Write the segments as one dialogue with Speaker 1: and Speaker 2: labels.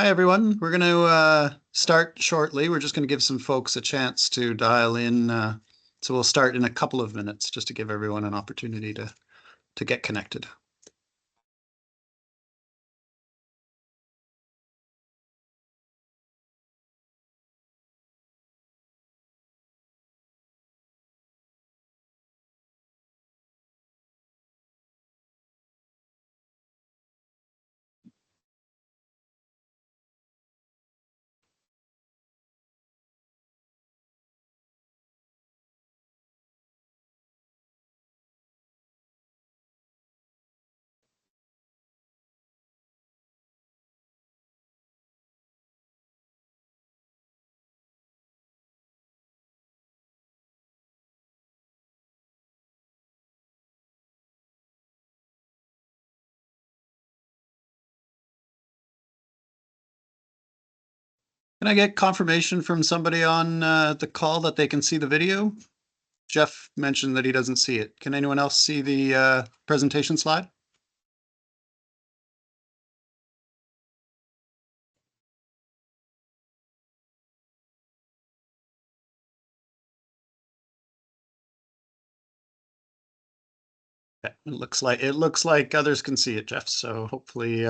Speaker 1: Hi, everyone. We're going to start shortly. We're just going to give some folks a chance to dial in. So we'll start in a couple of minutes just to give everyone an opportunity to get connected. Can I get confirmation from somebody on the call that they can see the video? Jeff mentioned that he doesn't see it. Can anyone else see the presentation slide? Okay. It looks like others can see it, Jeff. So hopefully,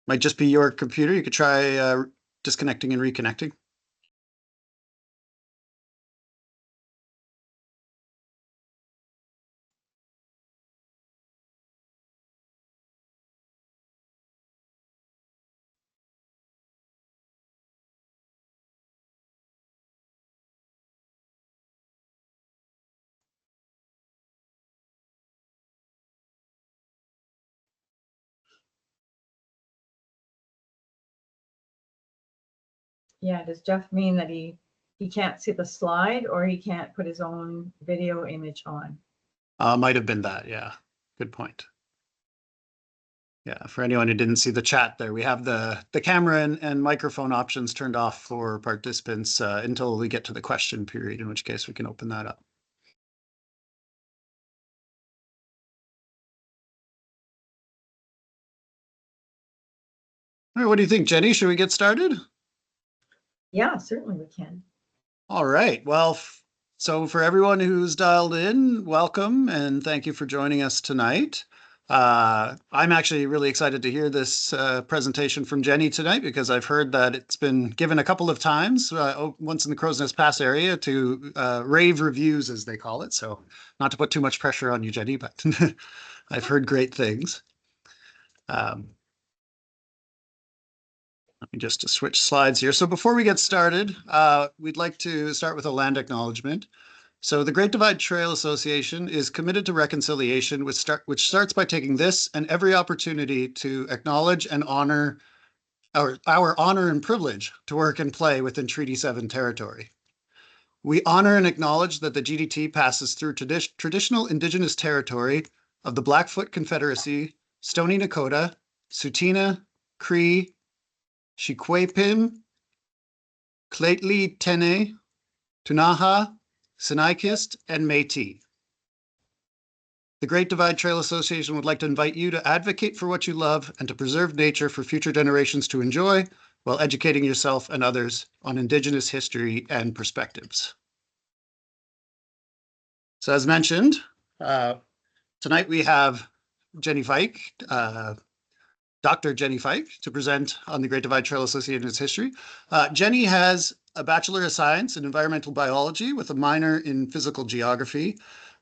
Speaker 1: might just be your computer. You could try disconnecting and reconnecting.
Speaker 2: Yeah, does Jeff mean that he can't see the slide or he can't put his own video image on?
Speaker 1: Might have been that. Yeah. Good point. Yeah, for anyone who didn't see the chat there, we have the camera and microphone options turned off for participants until we get to the question period, in which case we can open that up. All right, what do you think, Jenny? Should we get started?
Speaker 2: Yeah, certainly we can.
Speaker 1: All right. Well, so for everyone who's dialed in, welcome and thank you for joining us tonight. I'm actually really excited to hear this presentation from Jenny tonight because I've heard that it's been given a couple of times, once in the Crow's Nest Pass area, to rave reviews, as they call it. So not to put too much pressure on you, Jenny, but I've heard great things. Let me just switch slides here. So before we get started, we'd like to start with a land acknowledgement. So the Great Divide Trail Association is committed to reconciliation, which starts by taking this and every opportunity to acknowledge and honor our honor and privilege to work and play within Treaty 7 territory. We honor and acknowledge that the GDT passes through traditional Indigenous territory of the Blackfoot Confederacy, Stoney Nakoda, Tsuut'ina, Cree, Chikwepim, Tlaitli Tene, Tunaha, Sinaikist, and Métis. The Great Divide Trail Association would like to invite you to advocate for what you love and to preserve nature for future generations to enjoy while educating yourself and others on Indigenous history and perspectives. So as mentioned, tonight we have Jenny Feick, Dr. Jenny Feick, to present on the Great Divide Trail Association and its history. Jenny has a Bachelor of Science in Environmental Biology with a minor in Physical Geography,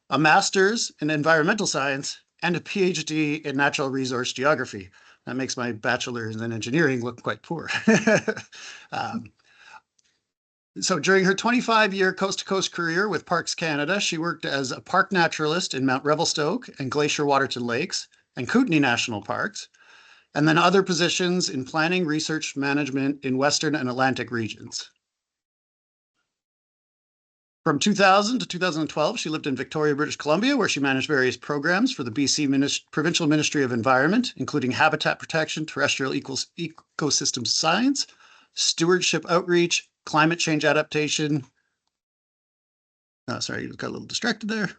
Speaker 1: a Master's in Environmental Science, and a PhD in Natural Resource Geography. That makes my Bachelor's in Engineering look quite poor. So during her 25-year coast-to-coast career with Parks Canada, she worked as a park naturalist in Mount Revelstoke and Glacier Waterton Lakes and Kootenay National Parks, and then other positions in planning, research, management in Western and Atlantic regions. From 2000 to 2012, she lived in Victoria, British Columbia, where she managed various programs for the BC Provincial Ministry of Environment, including habitat protection, terrestrial ecosystem science, stewardship outreach, climate change adaptation. Oh, sorry, you got a little distracted there.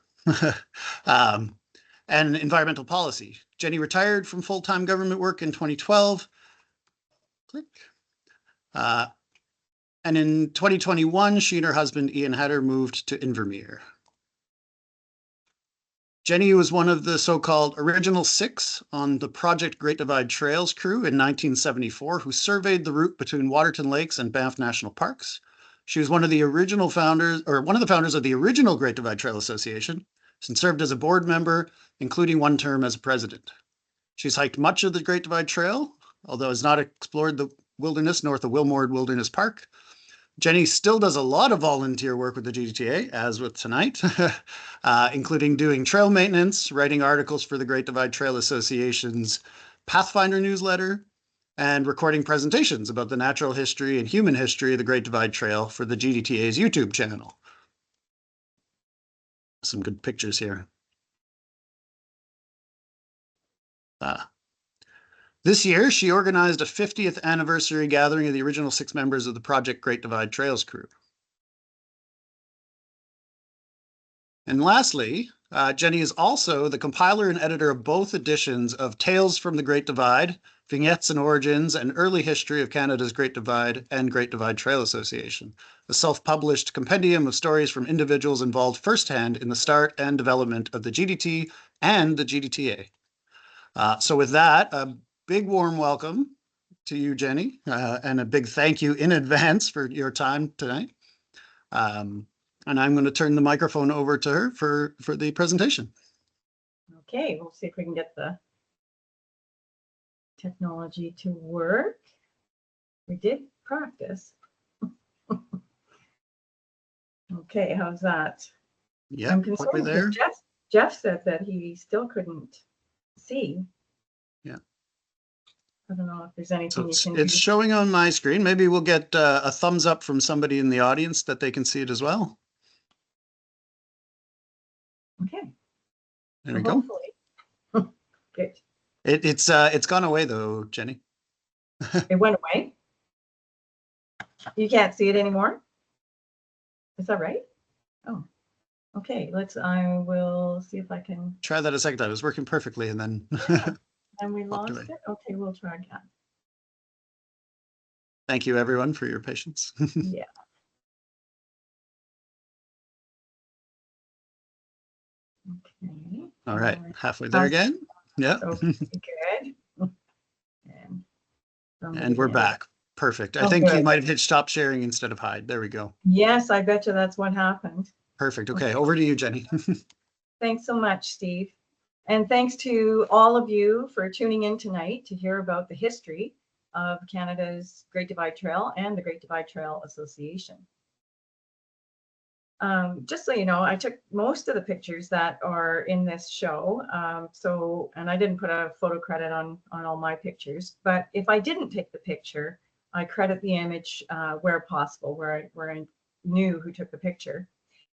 Speaker 1: And environmental policy. Jenny retired from full-time government work in 2012 Click. And in 2021, she and her husband, Ian Hatter, moved to Invermere. Jenny was one of the so-called original 6 on the Project Great Divide Trails crew in 1974, who surveyed the route between Waterton Lakes and Banff National Parks. She was one of the original founders, or one of the founders of the original Great Divide Trail Association, and served as a board member, including one term as a president. She's hiked much of the Great Divide Trail, although has not explored the wilderness north of Wilmore Wilderness Park. Jenny still does a lot of volunteer work with the GDTA, as with tonight, including doing trail maintenance, writing articles for the Great Divide Trail Association's Pathfinder newsletter, and recording presentations about the natural history and human history of the Great Divide Trail for the GDTA's YouTube channel. Some good pictures here. This year, she organized a 50th anniversary gathering of the original 6 members of the Project Great Divide Trails crew. And lastly, Jenny is also the compiler and editor of both editions of Tales from the Great Divide, Vignettes and Origins, and Early History of Canada's Great Divide and Great Divide Trail Association, a self-published compendium of stories from individuals involved firsthand in the start and development of the GDT and the GDTA. So with that, big warm welcome to you, Jenny, and a big thank you in advance for your time tonight. And I'm going to turn the microphone over to her for the presentation.
Speaker 2: Okay, we'll see if we can get the technology to work. We did practice. Okay, how's that?
Speaker 1: Yeah,
Speaker 2: I'm concerned
Speaker 1: there.
Speaker 2: Jeff said that he still couldn't see.
Speaker 1: Yeah.
Speaker 2: I don't know if there's anything
Speaker 1: So
Speaker 2: you can
Speaker 1: it's
Speaker 2: do.
Speaker 1: showing on my screen. Maybe we'll get a thumbs up from somebody in the audience that they can see it as well.
Speaker 2: Okay.
Speaker 1: There we
Speaker 2: go. Hopefully. Good.
Speaker 1: It's gone away though, Jenny.
Speaker 2: It went away. You can't see it anymore. Is that right? Oh, okay. I will see if I can.
Speaker 1: Try that a second time. It was working perfectly, and then.
Speaker 2: And we lost it. Okay, we'll try again.
Speaker 1: Thank you, everyone, for your patience.
Speaker 2: Yeah. Okay.
Speaker 1: All right, halfway there again. Yeah.
Speaker 2: Good.
Speaker 1: And we're back. Perfect. I think you might have hit stop sharing instead of hide. There we go.
Speaker 2: Yes, I bet you that's what happened.
Speaker 1: Perfect. Okay, over to you, Jenny.
Speaker 2: Thanks so much, Steve. And thanks to all of you for tuning in tonight to hear about the history of Canada's Great Divide Trail and the Great Divide Trail Association. Just so you know, I took most of the pictures that are in this show. And I didn't put a photo credit on all my pictures, but if I didn't take the picture, I credit the image where possible, where I knew who took the picture.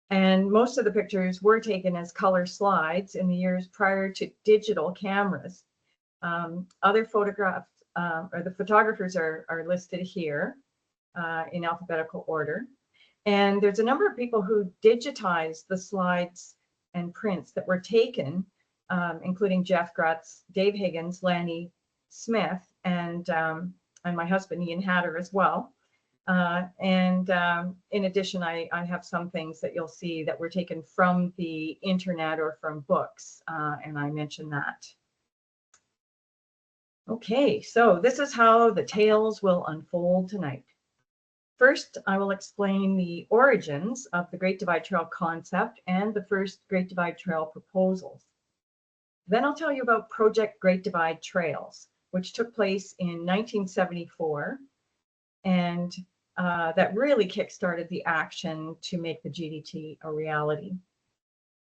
Speaker 2: And most of the pictures were taken as color slides in the years prior to digital cameras. Other photographs, or the photographers are listed here in alphabetical order. And there's a number of people who digitized the slides and prints that were taken, including Jeff Grutz, Dave Higgins, Lanny Smith, and my husband, Ian Hatter, as well. In addition, I have some things that you'll see that were taken from the internet or from books, and I mentioned that. Okay, so this is how the tales will unfold tonight. First, I will explain the origins of the Great Divide Trail concept and the first Great Divide Trail proposals. Then I'll tell you about Project Great Divide Trails, which took place in 1974, and that really kickstarted the action to make the GDT a reality.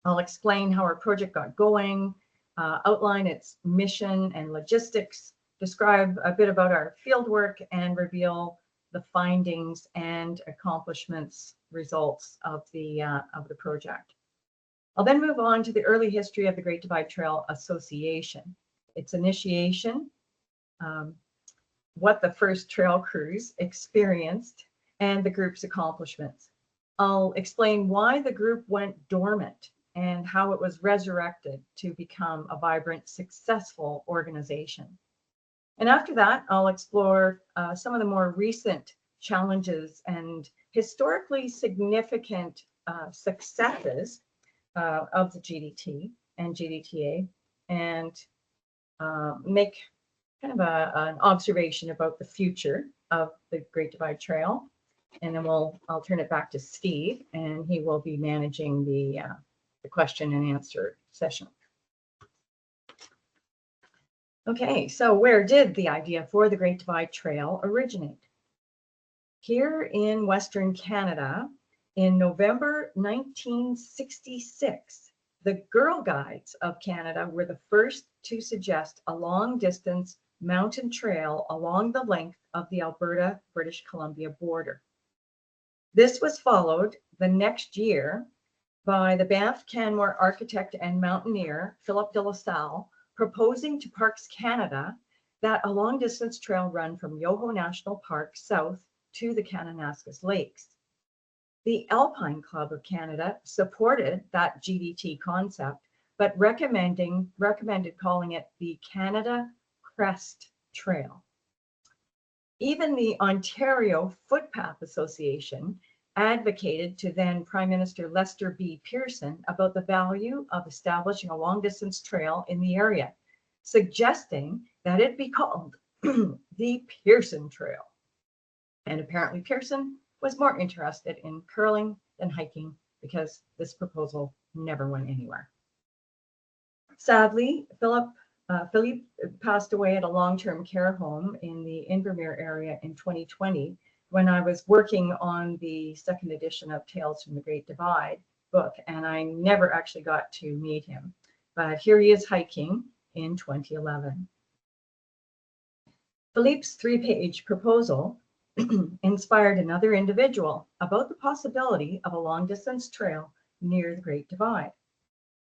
Speaker 2: I'll explain how our project got going, outline its mission and logistics, describe a bit about our fieldwork, and reveal the findings and accomplishments results of the project. I'll then move on to the early history of the Great Divide Trail Association, its initiation, what the first trail crews experienced, and the group's accomplishments. I'll explain why the group went dormant and how it was resurrected to become a vibrant, successful organization. And after that, I'll explore some of the more recent challenges and historically significant successes of the GDT and GDTA, and make kind of an observation about the future of the Great Divide Trail. And then I'll turn it back to Steve, and he will be managing the question and answer session. Okay, so where did the idea for the Great Divide Trail originate? Here in Western Canada, in November 1966, the Girl Guides of Canada were the first to suggest a long-distance mountain trail along the length of the Alberta-British Columbia border. This was followed the next year by the Banff Canmore architect and mountaineer Philip de La Salle, proposing to Parks Canada that a long-distance trail run from Yoho National Park south to the Kananaskis Lakes. The Alpine Club of Canada supported that GDT concept, but recommended calling it the Canada Crest Trail. Even the Ontario Footpath Association advocated to then Prime Minister Lester B. Pearson about the value of establishing a long-distance trail in the area, suggesting that it be called the Pearson Trail. And apparently Pearson was more interested in curling than hiking, because this proposal never went anywhere. Sadly, Philippe passed away at a long-term care home in the Invermere area in 2020, when I was working on the second edition of Tales from the Great Divide book, and I never actually got to meet him. But here he is hiking in 2011. Philippe's 3-page proposal inspired another individual about the possibility of a long-distance trail near the Great Divide.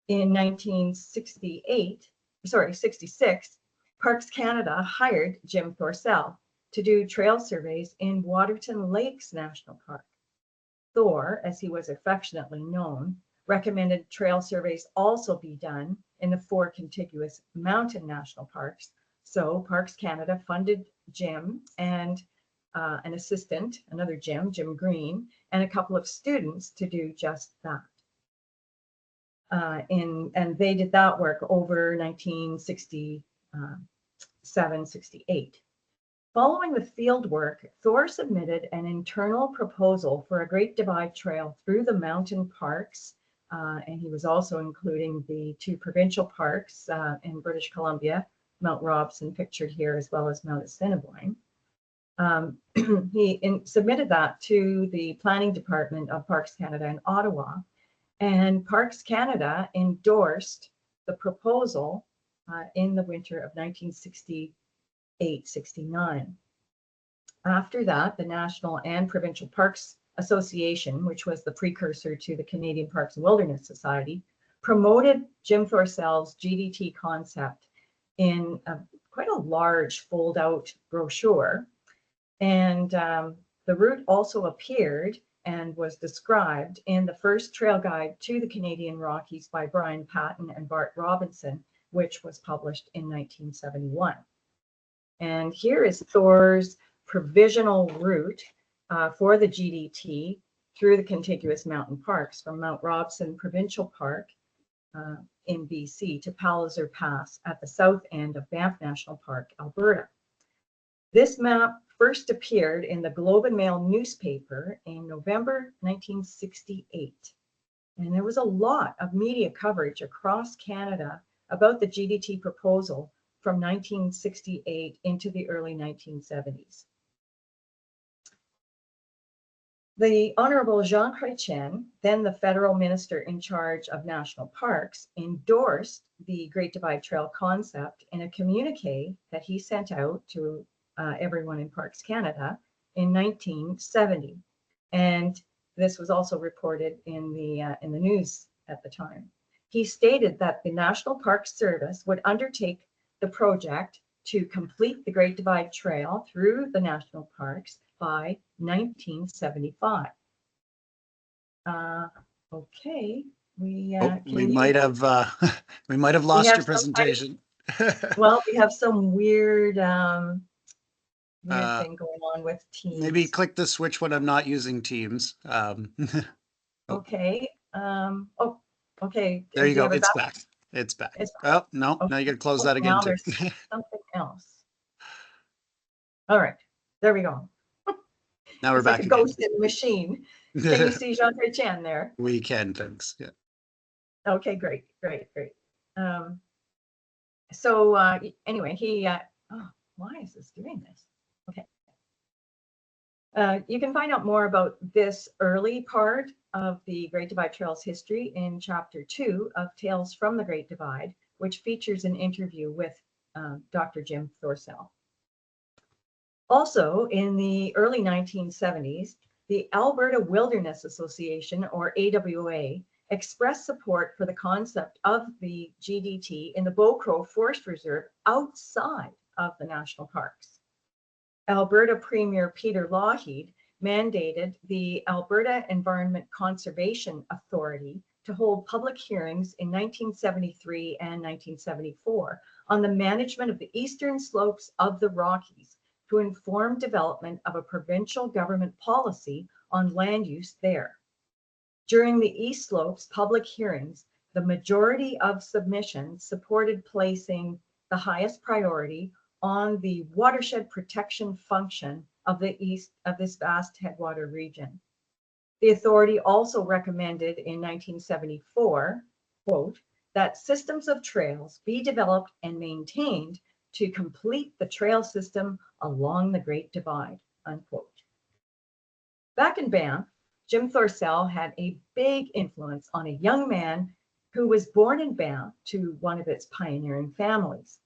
Speaker 2: In 1966, Parks Canada hired Jim Thorsell to do trail surveys in Waterton Lakes National Park. Thor, as he was affectionately known, recommended trail surveys also be done in the 4 contiguous mountain national parks. So Parks Canada funded Jim and an assistant, another Jim Green, and a couple of students to do just that. And they did that work over 1967-68. Following the field work, Thor submitted an internal proposal for a Great Divide Trail through the mountain parks, and he was also including the 2 provincial parks in British Columbia, Mount Robson pictured here, as well as Mount Assiniboine. He submitted that to the planning department of Parks Canada in Ottawa, and Parks Canada endorsed the proposal in the winter of 1968-69. After that, the National and Provincial Parks Association, which was the precursor to the Canadian Parks and Wilderness Society, promoted Jim Thorsell's GDT concept in quite a large fold-out brochure. And the route also appeared and was described in the first trail guide to the Canadian Rockies by Brian Patton and Bart Robinson, which was published in 1971. And here is Thor's provisional route for the GDT through the contiguous mountain parks from Mount Robson Provincial Park in BC to Palliser Pass at the south end of Banff National Park, Alberta. This map first appeared in the Globe and Mail newspaper in November 1968. And there was a lot of media coverage across Canada about the GDT proposal from 1968 into the early 1970s. The Honorable Jean Chrétien, then the federal minister in charge of national parks, endorsed the Great Divide Trail concept in a communique that he sent out to everyone in Parks Canada in 1970. And this was also reported in the news at the time. He stated that the National Park Service would undertake the project to complete the Great Divide Trail through the national parks by 1975. Okay,
Speaker 1: we might have we might have lost your presentation.
Speaker 2: Well, we have some weird
Speaker 1: Uh,
Speaker 2: thing going on with
Speaker 1: maybe
Speaker 2: Teams.
Speaker 1: click the switch when I'm not using Teams. Oh,
Speaker 2: Okay. Oh, okay.
Speaker 1: there
Speaker 2: Do
Speaker 1: you
Speaker 2: you
Speaker 1: go.
Speaker 2: have it
Speaker 1: It's
Speaker 2: back?
Speaker 1: back. It's back.
Speaker 2: It's
Speaker 1: Oh, no,
Speaker 2: okay.
Speaker 1: now you got to close
Speaker 2: Oh,
Speaker 1: that again
Speaker 2: now
Speaker 1: too.
Speaker 2: there's something else. All right. There we go.
Speaker 1: Now we're
Speaker 2: It's like a
Speaker 1: back again.
Speaker 2: ghost in the machine. Can you see Jean-Chrétien there?
Speaker 1: We can, thanks. Yeah.
Speaker 2: Okay, great, great, great. So anyway, oh, why is this doing this? Okay. You can find out more about this early part of the Great Divide Trail's history in Chapter 2 of Tales from the Great Divide, which features an interview with Dr. Jim Thorsell. Also, in the early 1970s, the Alberta Wilderness Association, or AWA, expressed support for the concept of the GDT in the Beaucrow Forest Reserve outside of the national parks. Alberta Premier Peter Lougheed mandated the Alberta Environment Conservation Authority to hold public hearings in 1973 and 1974 on the management of the eastern slopes of the Rockies to inform development of a provincial government policy on land use there. During the East Slopes public hearings, the majority of submissions supported placing the highest priority on the watershed protection function of this vast headwater region. The authority also recommended in 1974, quote, that systems of trails be developed and maintained to complete the trail system along the Great Divide, unquote. Back in Banff, Jim Thorsell had a big influence on a young man who was born in Banff to one of its pioneering families.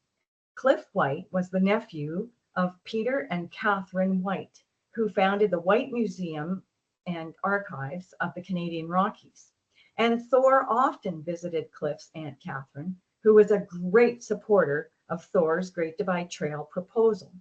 Speaker 2: Cliff White was the nephew of Peter and Catherine White, who founded the White Museum and Archives of the Canadian Rockies. And Thor often visited Cliff's Aunt Catherine, who was a great supporter of Thor's Great Divide Trail proposal.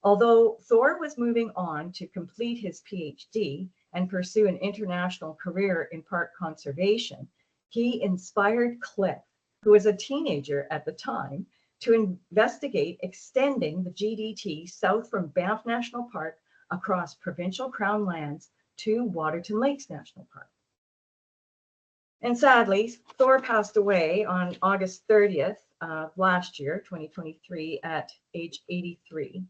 Speaker 2: Although Thor was moving on to complete his PhD and pursue an international career in park conservation, he inspired Cliff, who was a teenager at the time, to investigate extending the GDT south from Banff National Park across provincial crown lands to Waterton Lakes National Park. And sadly, Thor passed away on August 30th of last year, 2023, at age 83.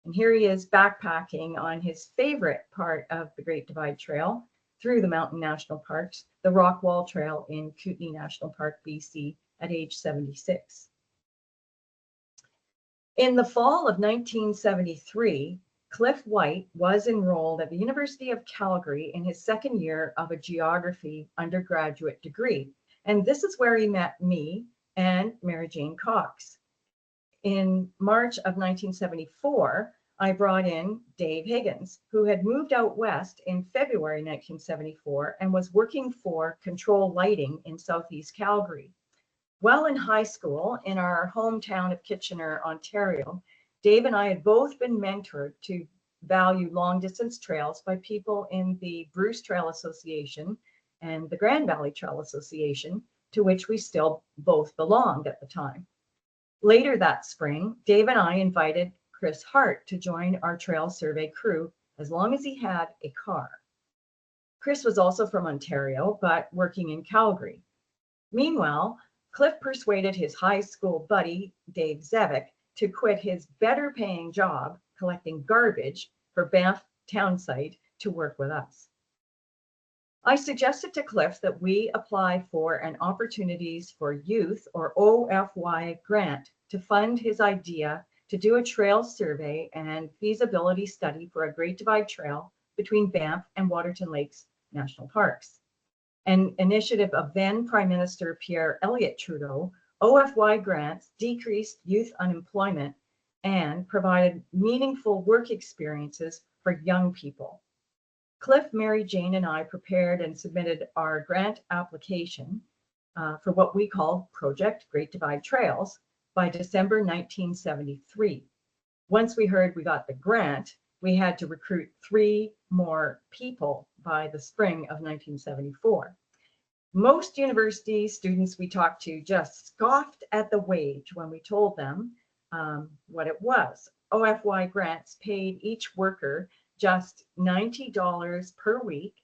Speaker 2: And here he is backpacking on his favorite part of the Great Divide Trail through the mountain national parks, the Rockwall Trail in Kootenay National Park, BC, at age 76. In the fall of 1973, Cliff White was enrolled at the University of Calgary in his second year of a geography undergraduate degree. And this is where he met me and Mary Jane Cox. In March of 1974, I brought in Dave Higgins, who had moved out west in February 1974 and was working for Control Lighting in Southeast Calgary. While in high school in our hometown of Kitchener, Ontario, Dave and I had both been mentored to value long distance trails by people in the Bruce Trail Association and the Grand Valley Trail Association, to which we still both belonged at the time. Later that spring, Dave and I invited Chris Hart to join our trail survey crew as long as he had a car. Chris was also from Ontario, but working in Calgary. Meanwhile, Cliff persuaded his high school buddy, Dave Zevick, to quit his better paying job collecting garbage for Banff Townsite to work with us. I suggested to Cliff that we apply for an Opportunities for Youth, or OFY, grant to fund his idea to do a trail survey and feasibility study for a Great Divide Trail between Banff and Waterton Lakes National Parks. An initiative of then Prime Minister Pierre Elliott Trudeau, OFY grants decreased youth unemployment and provided meaningful work experiences for young people. Cliff, Mary Jane, and I prepared and submitted our grant application for what we call Project Great Divide Trails by December 1973. Once we heard we got the grant, we had to recruit 3 more people by the spring of 1974. Most university students we talked to just scoffed at the wage when we told them what it was. OFY grants paid each worker just $90 per week,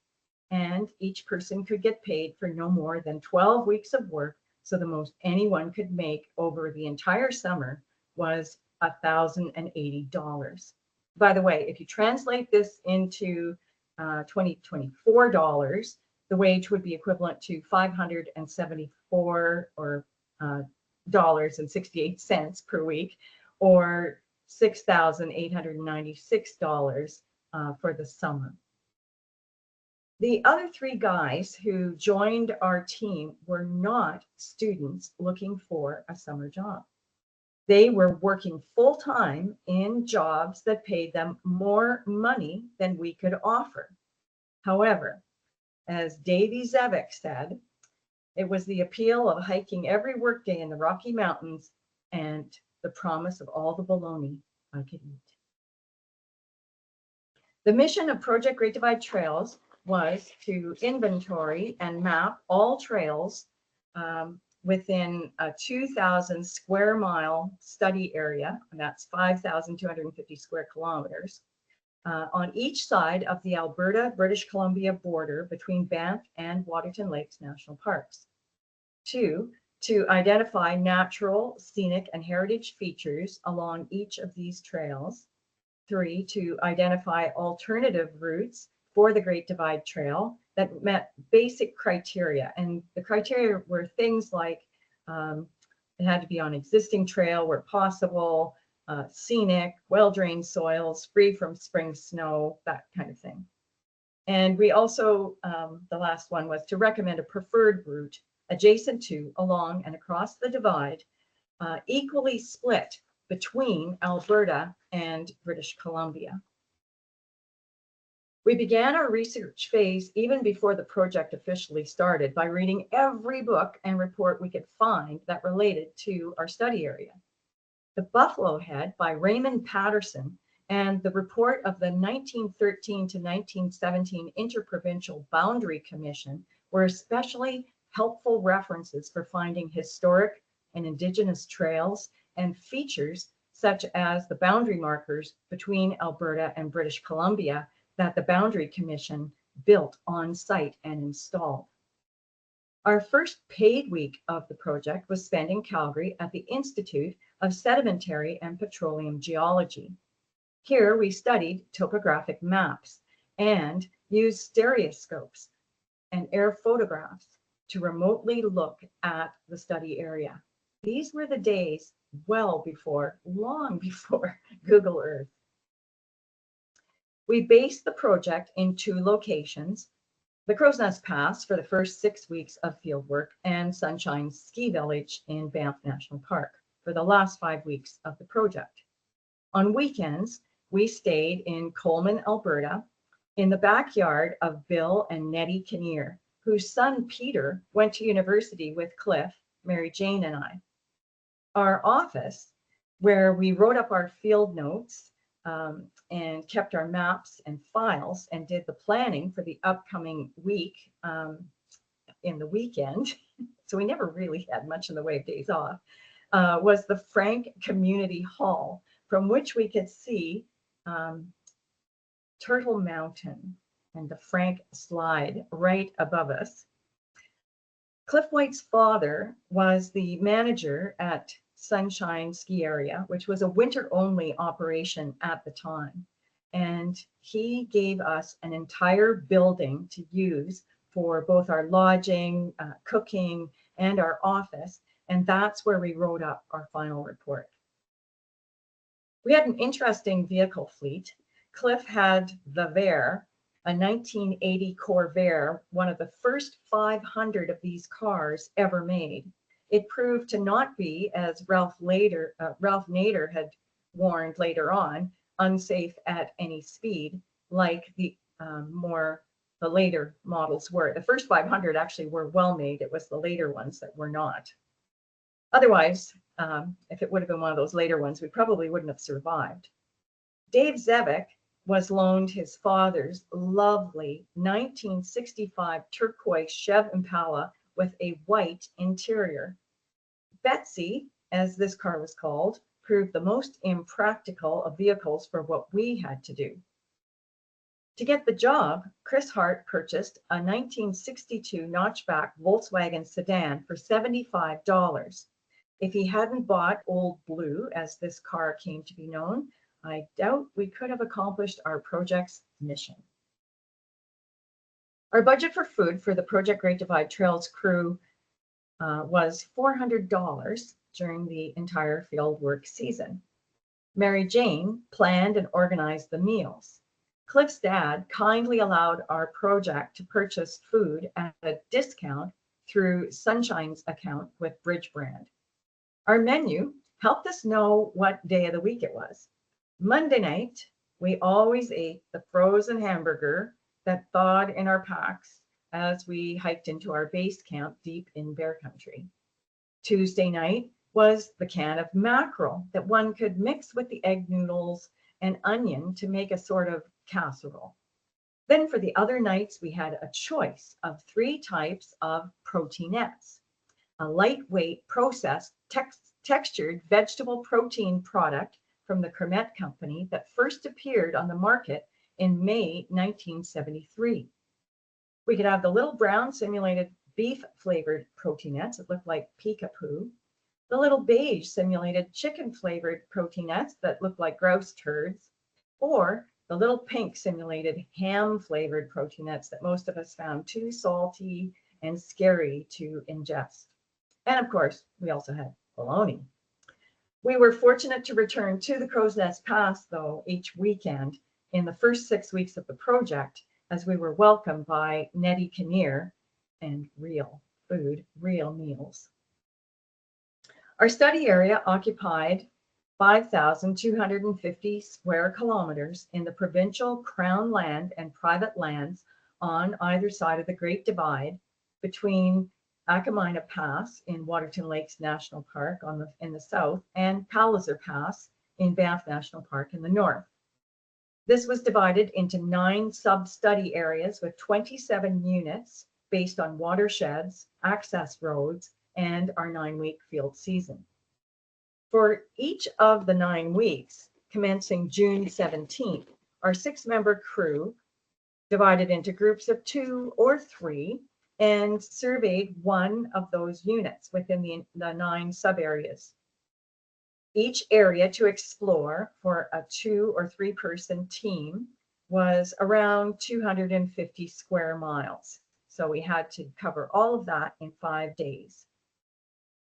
Speaker 2: and each person could get paid for no more than 12 weeks of work. So the most anyone could make over the entire summer was $1,080. By the way, if you translate this into 2024 dollars, the wage would be equivalent to $574 or dollars and 68 cents per week, or $6,896 for the summer. The other three guys who joined our team were not students looking for a summer job. They were working full-time in jobs that paid them more money than we could offer. However, as Davy Zevik said, it was the appeal of hiking every workday in the Rocky Mountains and the promise of all the bologna I could eat. The mission of Project Great Divide Trails was to inventory and map all trails within a 2,000 square mile study area, and that's 5,250 square kilometers, on each side of the Alberta-British Columbia border between Banff and Waterton Lakes National Parks. 2, to identify natural, scenic, and heritage features along each of these trails. 3, to identify alternative routes for the Great Divide Trail that met basic criteria. And the criteria were things like it had to be on existing trail where possible, scenic, well-drained soils, free from spring snow, that kind of thing. And we also, the last one was to recommend a preferred route adjacent to, along, and across the divide, equally split between Alberta and British Columbia. We began our research phase even before the project officially started by reading every book and report we could find that related to our study area. The Buffalo Head by Raymond Patterson and the report of the 1913 to 1917 Interprovincial Boundary Commission were especially helpful references for finding historic and Indigenous trails and features such as the boundary markers between Alberta and British Columbia that the Boundary Commission built on site and installed. Our first paid week of the project was spent in Calgary at the Institute of Sedimentary and Petroleum Geology. Here we studied topographic maps and used stereoscopes and air photographs to remotely look at the study area. These were the days long before Google Earth. We based the project in 2 locations, the Crow's Nest Pass for the first 6 weeks of fieldwork and Sunshine Ski Village in Banff National Park for the last 5 weeks of the project. On weekends, we stayed in Coleman, Alberta, in the backyard of Bill and Nettie Kinnear, whose son Peter went to university with Cliff, Mary Jane, and I. Our office, where we wrote up our field notes and kept our maps and files and did the planning for the upcoming week in the weekend, so we never really had much in the way of days off, was the Feick Community Hall, from which we could see Turtle Mountain and the Feick Slide right above us. Cliff White's father was the manager at Sunshine Ski Area, which was a winter-only operation at the time. And he gave us an entire building to use for both our lodging, cooking, and our office. And that's where we wrote up our final report. We had an interesting vehicle fleet. Cliff had the Vare, a 1980 Corvair, one of the first 500 of these cars ever made. It proved to not be, as Ralph Nader had warned later on, unsafe at any speed, like the later models were. The first 500 actually were well made. It was the later ones that were not. Otherwise, if it would have been one of those later ones, we probably wouldn't have survived. Dave Zevik was loaned his father's lovely 1965 turquoise Chev Impala with a white interior. Betsy, as this car was called, proved the most impractical of vehicles for what we had to do. To get the job, Chris Hart purchased a 1962 notchback Volkswagen sedan for $75. If he hadn't bought Old Blue, as this car came to be known, I doubt we could have accomplished our project's mission. Our budget for food for the Project Great Divide Trails crew was $400 during the entire field work season. Mary Jane planned and organized the meals. Cliff's dad kindly allowed our project to purchase food at a discount through Sunshine's account with Bridge Brand. Our menu helped us know what day of the week it was. Monday night, we always ate the frozen hamburger that thawed in our packs as we hiked into our base camp deep in bear country. Tuesday night was the can of mackerel that one could mix with the egg noodles and onion to make a sort of casserole. Then for the other nights, we had a choice of 3 types of proteinettes: a lightweight processed textured vegetable protein product from the Kermit Company that first appeared on the market in May 1973. We could have the little brown simulated beef flavored proteinettes that look like peekapoo, the little beige simulated chicken flavored proteinettes that look like grouse turds, or the little pink simulated ham flavored proteinettes that most of us found too salty and scary to ingest. And of course, we also had bologna. We were fortunate to return to the Crow's Nest Pass, though, each weekend in the first 6 weeks of the project, as we were welcomed by Nettie Kinnear and real food, real meals. Our study area occupied 5,250 square kilometers in the provincial Crown land and private lands on either side of the Great Divide between Akamina Pass in Waterton Lakes National Park in the south and Palliser Pass in Banff National Park in the north. This was divided into 9 sub-study areas with 27 units based on watersheds, access roads, and our 9-week field season. For each of the 9 weeks, commencing June 17th, our 6-member crew divided into groups of 2 or 3 and surveyed one of those units within the 9 sub-areas. Each area to explore for a 2 or 3 person team was around 250 square miles. So we had to cover all of that in 5 days.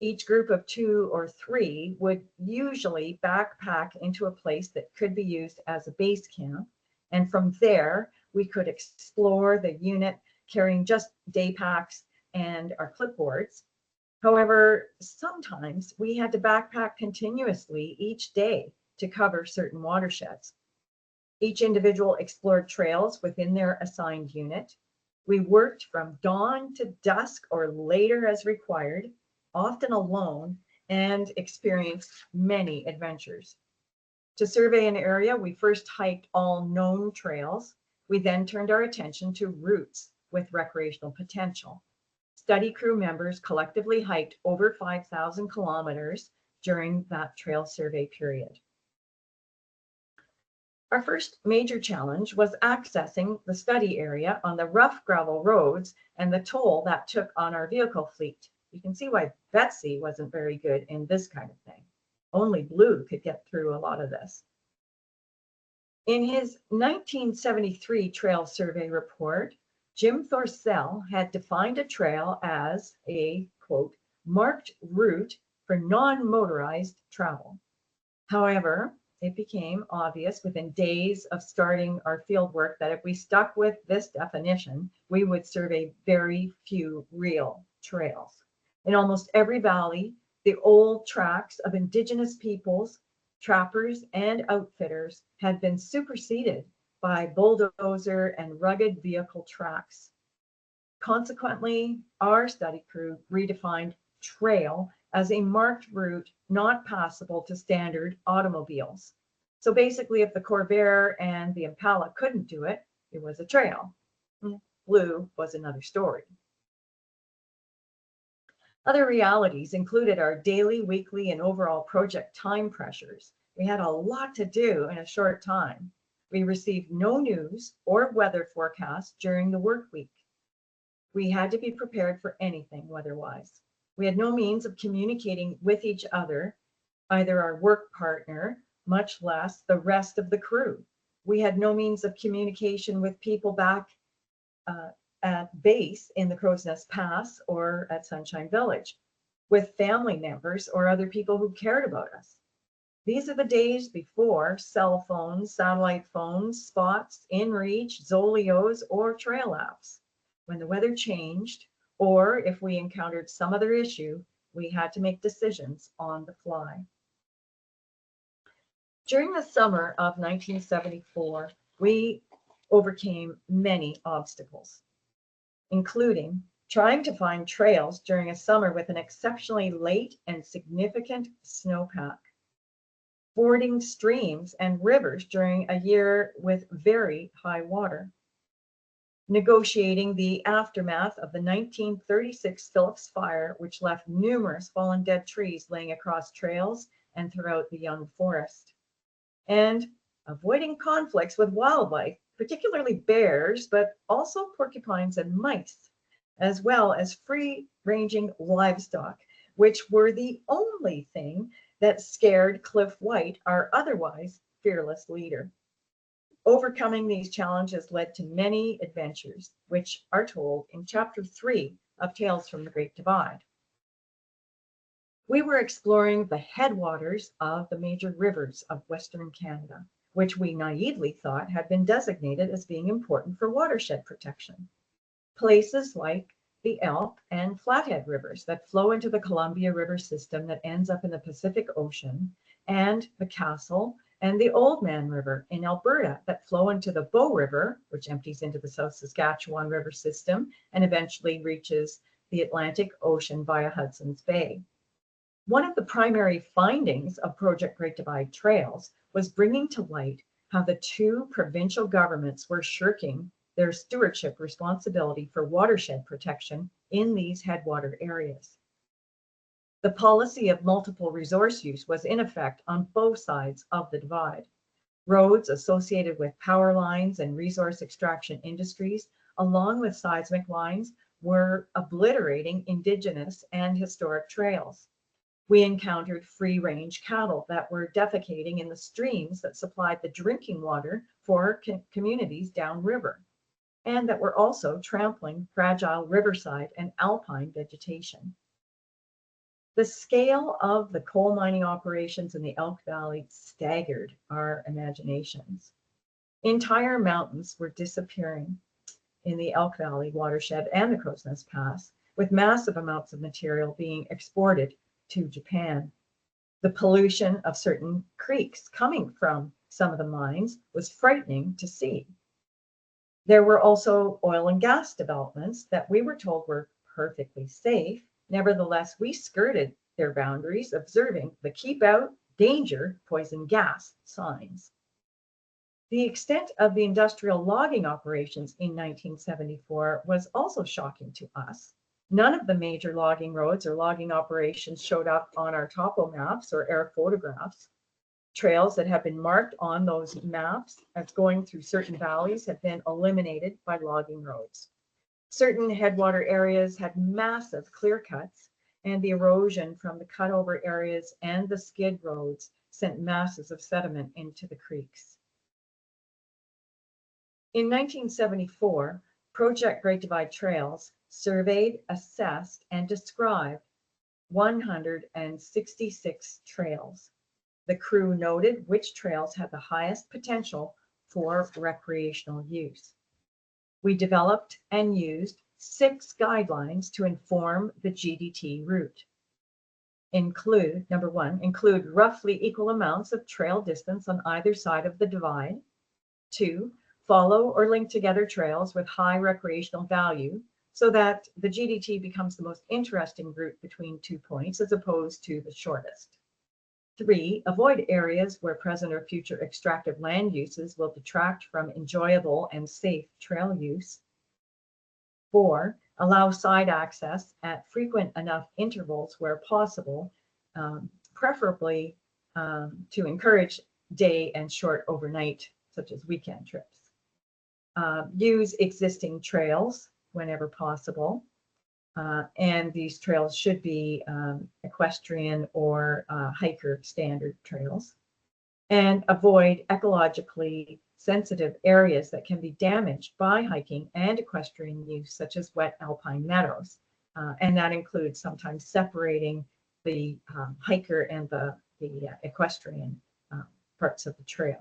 Speaker 2: Each group of 2 or 3 would usually backpack into a place that could be used as a base camp. And from there, we could explore the unit carrying just day packs and our clipboards. However, sometimes we had to backpack continuously each day to cover certain watersheds. Each individual explored trails within their assigned unit. We worked from dawn to dusk or later as required, often alone, and experienced many adventures. To survey an area, we first hiked all known trails. We then turned our attention to routes with recreational potential. Study crew members collectively hiked over 5,000 kilometers during that trail survey period. Our first major challenge was accessing the study area on the rough gravel roads and the toll that took on our vehicle fleet. You can see why Betsy wasn't very good in this kind of thing. Only Blue could get through a lot of this. In his 1973 trail survey report, Jim Thorcell had defined a trail as a, quote, marked route for non-motorized travel. However, it became obvious within days of starting our field work that if we stuck with this definition, we would survey very few real trails. In almost every valley, the old tracks of Indigenous peoples, trappers, and outfitters had been superseded by bulldozer and rugged vehicle tracks. Consequently, our study crew redefined trail as a marked route not passable to standard automobiles. So basically, if the Corvair and the Impala couldn't do it, it was a trail. Blue was another story. Other realities included our daily, weekly, and overall project time pressures. We had a lot to do in a short time. We received no news or weather forecasts during the work week. We had to be prepared for anything weather-wise. We had no means of communicating with each other, either our work partner, much less the rest of the crew. We had no means of communication with people back at base in the Crow's Nest Pass or at Sunshine Village, with family members or other people who cared about us. These are the days before cell phones, satellite phones, spots, inReach, Zolios, or trail apps. When the weather changed, or if we encountered some other issue, we had to make decisions on the fly. During the summer of 1974, we overcame many obstacles, including trying to find trails during a summer with an exceptionally late and significant snowpack, fording streams and rivers during a year with very high water, negotiating the aftermath of the 1936 Phillips Fire, which left numerous fallen dead trees laying across trails and throughout the young forest, and avoiding conflicts with wildlife, particularly bears, but also porcupines and mice, as well as free-ranging livestock, which were the only thing that scared Cliff White, our otherwise fearless leader. Overcoming these challenges led to many adventures, which are told in Chapter 3 of Tales from the Great Divide. We were exploring the headwaters of the major rivers of Western Canada, which we naively thought had been designated as being important for watershed protection. Places like the Elk and Flathead rivers that flow into the Columbia River system that ends up in the Pacific Ocean, and the Castle and the Oldman River in Alberta that flow into the Bow River, which empties into the South Saskatchewan River system and eventually reaches the Atlantic Ocean via Hudson's Bay. One of the primary findings of Project Great Divide Trails was bringing to light how the two provincial governments were shirking their stewardship responsibility for watershed protection in these headwater areas. The policy of multiple resource use was in effect on both sides of the divide. Roads associated with power lines and resource extraction industries, along with seismic lines, were obliterating Indigenous and historic trails. We encountered free-range cattle that were defecating in the streams that supplied the drinking water for communities downriver, and that were also trampling fragile riverside and alpine vegetation. The scale of the coal mining operations in the Elk Valley staggered our imaginations. Entire mountains were disappearing in the Elk Valley watershed and the Crow's Nest Pass, with massive amounts of material being exported to Japan. The pollution of certain creeks coming from some of the mines was frightening to see. There were also oil and gas developments that we were told were perfectly safe. Nevertheless, we skirted their boundaries, observing the keep out, danger, poison gas signs. The extent of the industrial logging operations in 1974 was also shocking to us. None of the major logging roads or logging operations showed up on our topo maps or air photographs. Trails that have been marked on those maps as going through certain valleys have been eliminated by logging roads. Certain headwater areas had massive clear cuts, and the erosion from the cutover areas and the skid roads sent masses of sediment into the creeks. In 1974, Project Great Divide Trails surveyed, assessed, and described 166 trails. The crew noted which trails had the highest potential for recreational use. We developed and used 6 guidelines to inform the GDT route. Number 1, include roughly equal amounts of trail distance on either side of the divide. 2, follow or link together trails with high recreational value so that the GDT becomes the most interesting route between 2 points as opposed to the shortest. 3, avoid areas where present or future extractive land uses will detract from enjoyable and safe trail use. 4, allow side access at frequent enough intervals where possible, preferably to encourage day and short overnight, such as weekend trips. Use existing trails whenever possible. And these trails should be equestrian or hiker standard trails. And avoid ecologically sensitive areas that can be damaged by hiking and equestrian use, such as wet alpine meadows. And that includes sometimes separating the hiker and the equestrian parts of the trail.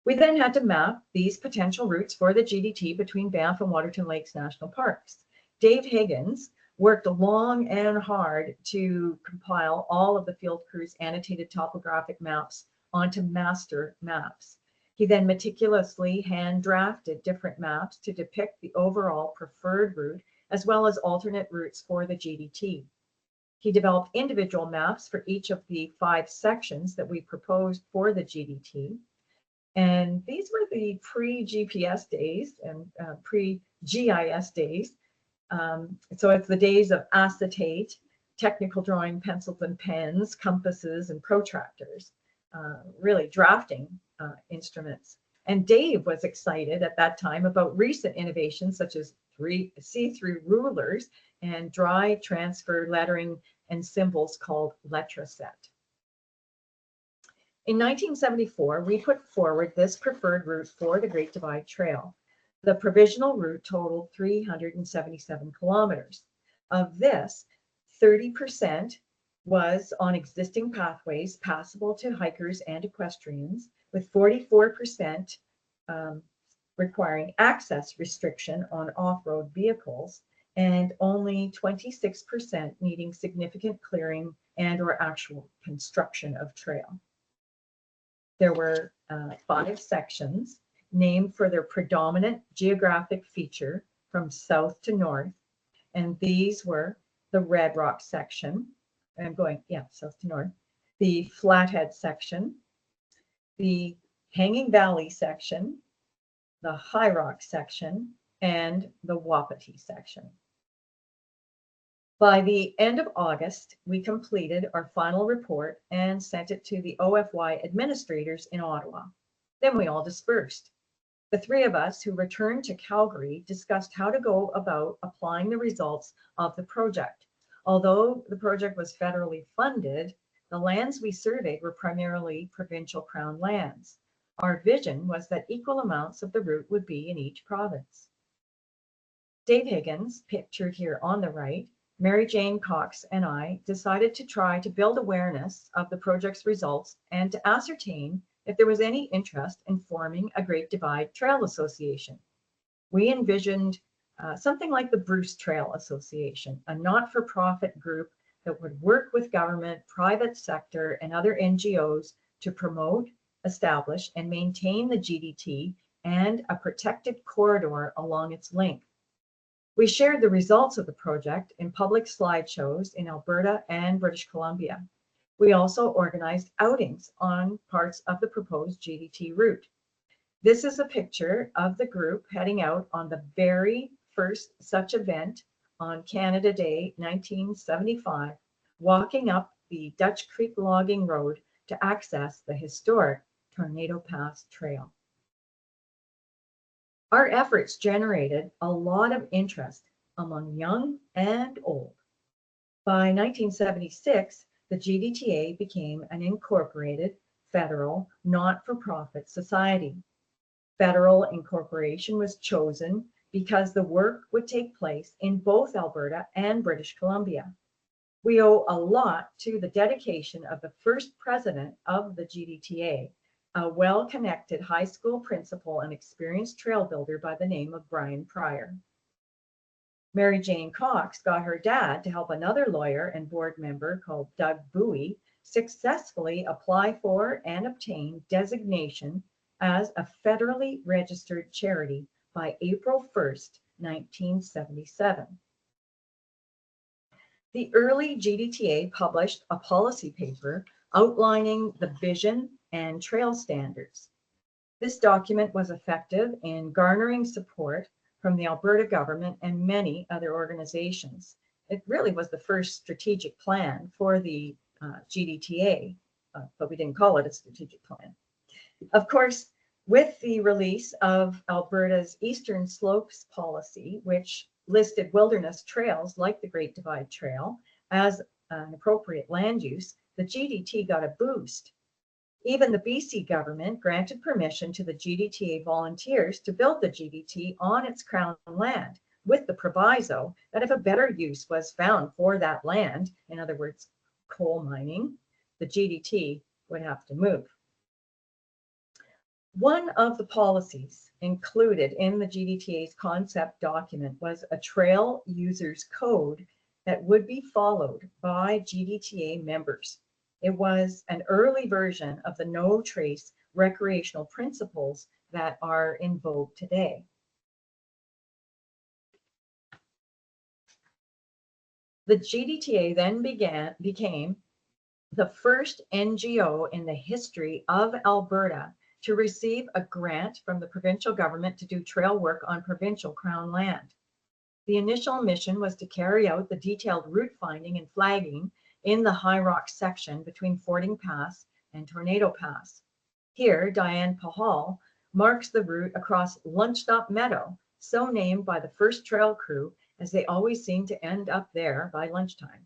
Speaker 2: We then had to map these potential routes for the GDT between Banff and Waterton Lakes National Parks. Dave Higgins worked long and hard to compile all of the field crew's annotated topographic maps onto master maps. He then meticulously hand drafted different maps to depict the overall preferred route, as well as alternate routes for the GDT. He developed individual maps for each of the 5 sections that we proposed for the GDT. And these were the pre-GPS days and pre-GIS days. So it's the days of acetate, technical drawing pencils and pens, compasses, and protractors, really drafting instruments. And Dave was excited at that time about recent innovations such as see-through rulers and dry transfer lettering and symbols called Letraset. In 1974, we put forward this preferred route for the Great Divide Trail. The provisional route totaled 377 kilometers. Of this, 30% was on existing pathways passable to hikers and equestrians, with 44% requiring access restriction on off-road vehicles, and only 26% needing significant clearing and or actual construction of trail. There were 5 sections named for their predominant geographic feature from south to north. And these were the Red Rock section, I'm going, south to north, the Flathead section, the Hanging Valley section, the High Rock section, and the Wapiti section. By the end of August, we completed our final report and sent it to the OFY administrators in Ottawa. Then we all dispersed. The 3 of us who returned to Calgary discussed how to go about applying the results of the project. Although the project was federally funded, the lands we surveyed were primarily provincial crown lands. Our vision was that equal amounts of the route would be in each province. Dave Higgins, pictured here on the right, Mary Jane Cox and I decided to try to build awareness of the project's results and to ascertain if there was any interest in forming a Great Divide Trail Association. We envisioned something like the Bruce Trail Association, a not-for-profit group that would work with government, private sector, and other NGOs to promote, establish, and maintain the GDT and a protected corridor along its length. We shared the results of the project in public slideshows in Alberta and British Columbia. We also organized outings on parts of the proposed GDT route. This is a picture of the group heading out on the very first such event on Canada Day 1975, walking up the Dutch Creek Logging Road to access the historic Tornado Pass Trail. Our efforts generated a lot of interest among young and old. By 1976, the GDTA became an incorporated federal not-for-profit society. Federal incorporation was chosen because the work would take place in both Alberta and British Columbia. We owe a lot to the dedication of the first president of the GDTA, a well-connected high school principal and experienced trail builder by the name of Brian Pryor. Mary Jane Cox got her dad to help another lawyer and board member called Doug Bowie successfully apply for and obtain designation as a federally registered charity by April 1st, 1977. The early GDTA published a policy paper outlining the vision and trail standards. This document was effective in garnering support from the Alberta government and many other organizations. It really was the first strategic plan for the GDTA, but we didn't call it a strategic plan. Of course, with the release of Alberta's Eastern Slopes policy, which listed wilderness trails like the Great Divide Trail as an appropriate land use, the GDT got a boost. Even the BC government granted permission to the GDTA volunteers to build the GDT on its Crown land, with the proviso that if a better use was found for that land, in other words, coal mining, the GDT would have to move. One of the policies included in the GDTA's concept document was a trail users code that would be followed by GDTA members. It was an early version of the no trace recreational principles that are in vogue today. The GDTA then became the first NGO in the history of Alberta to receive a grant from the provincial government to do trail work on provincial Crown land. The initial mission was to carry out the detailed route finding and flagging in the High Rock section between Fording Pass and Tornado Pass. Here, Diane Pahal marks the route across Lunch Stop Meadow, so named by the first trail crew, as they always seem to end up there by lunchtime.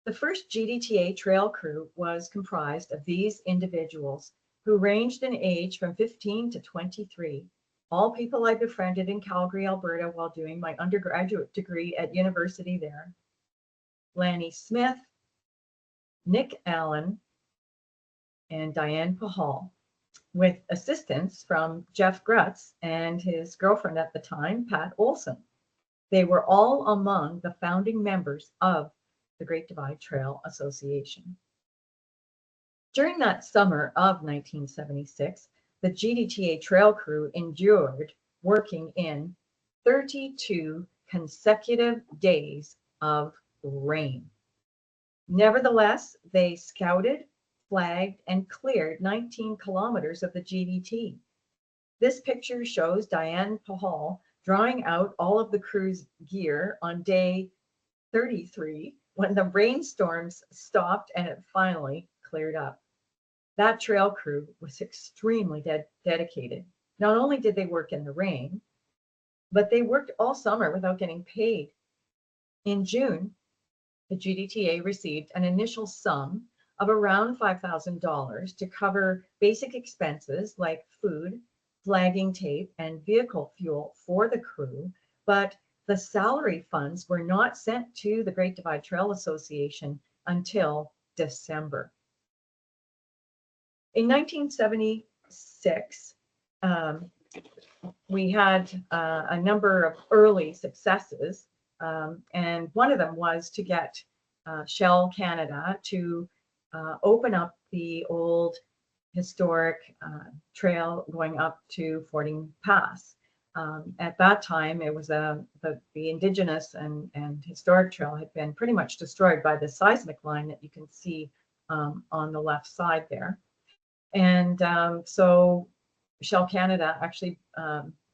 Speaker 2: The first GDTA trail crew was comprised of these individuals who ranged in age from 15 to 23, all people I befriended in Calgary, Alberta while doing my undergraduate degree at university there. Lanny Smith, Nick Allen, and Diane Pahal, with assistance from Jeff Grutz and his girlfriend at the time, Pat Olson. They were all among the founding members of the Great Divide Trail Association. During that summer of 1976, the GDTA trail crew endured working in 32 consecutive days of rain. Nevertheless, they scouted, flagged, and cleared 19 kilometers of the GDT. This picture shows Diane Pahal drawing out all of the crew's gear on day 33 when the rainstorms stopped and it finally cleared up. That trail crew was extremely dedicated. Not only did they work in the rain, but they worked all summer without getting paid. In June, the GDTA received an initial sum of around $5,000 to cover basic expenses like food, flagging tape, and vehicle fuel for the crew, but the salary funds were not sent to the Great Divide Trail Association until December. In 1976, we had a number of early successes, and one of them was to get Shell Canada to open up the old historic trail going up to Fording Pass. At that time, it was the Indigenous and historic trail had been pretty much destroyed by the seismic line that you can see on the left side there. And so Shell Canada actually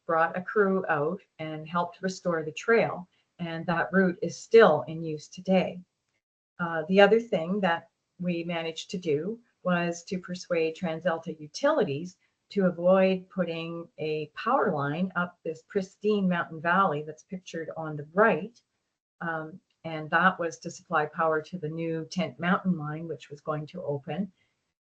Speaker 2: brought a crew out and helped restore the trail, and that route is still in use today. The other thing that we managed to do was to persuade TransAlta Utilities to avoid putting a power line up this pristine mountain valley that's pictured on the right. And that was to supply power to the new Tent Mountain mine, which was going to open.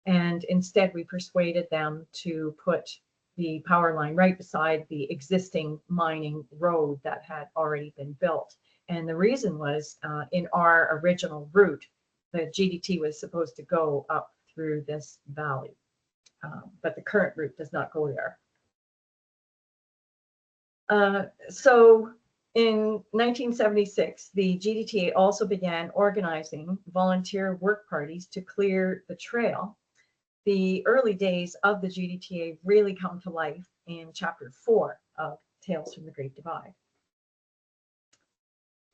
Speaker 2: And instead, we persuaded them to put the power line right beside the existing mining road that had already been built. And the reason was in our original route, the GDT was supposed to go up through this valley, but the current route does not go there. So in 1976, the GDTA also began organizing volunteer work parties to clear the trail. The early days of the GDTA really come to life in Chapter 4 of Tales from the Great Divide.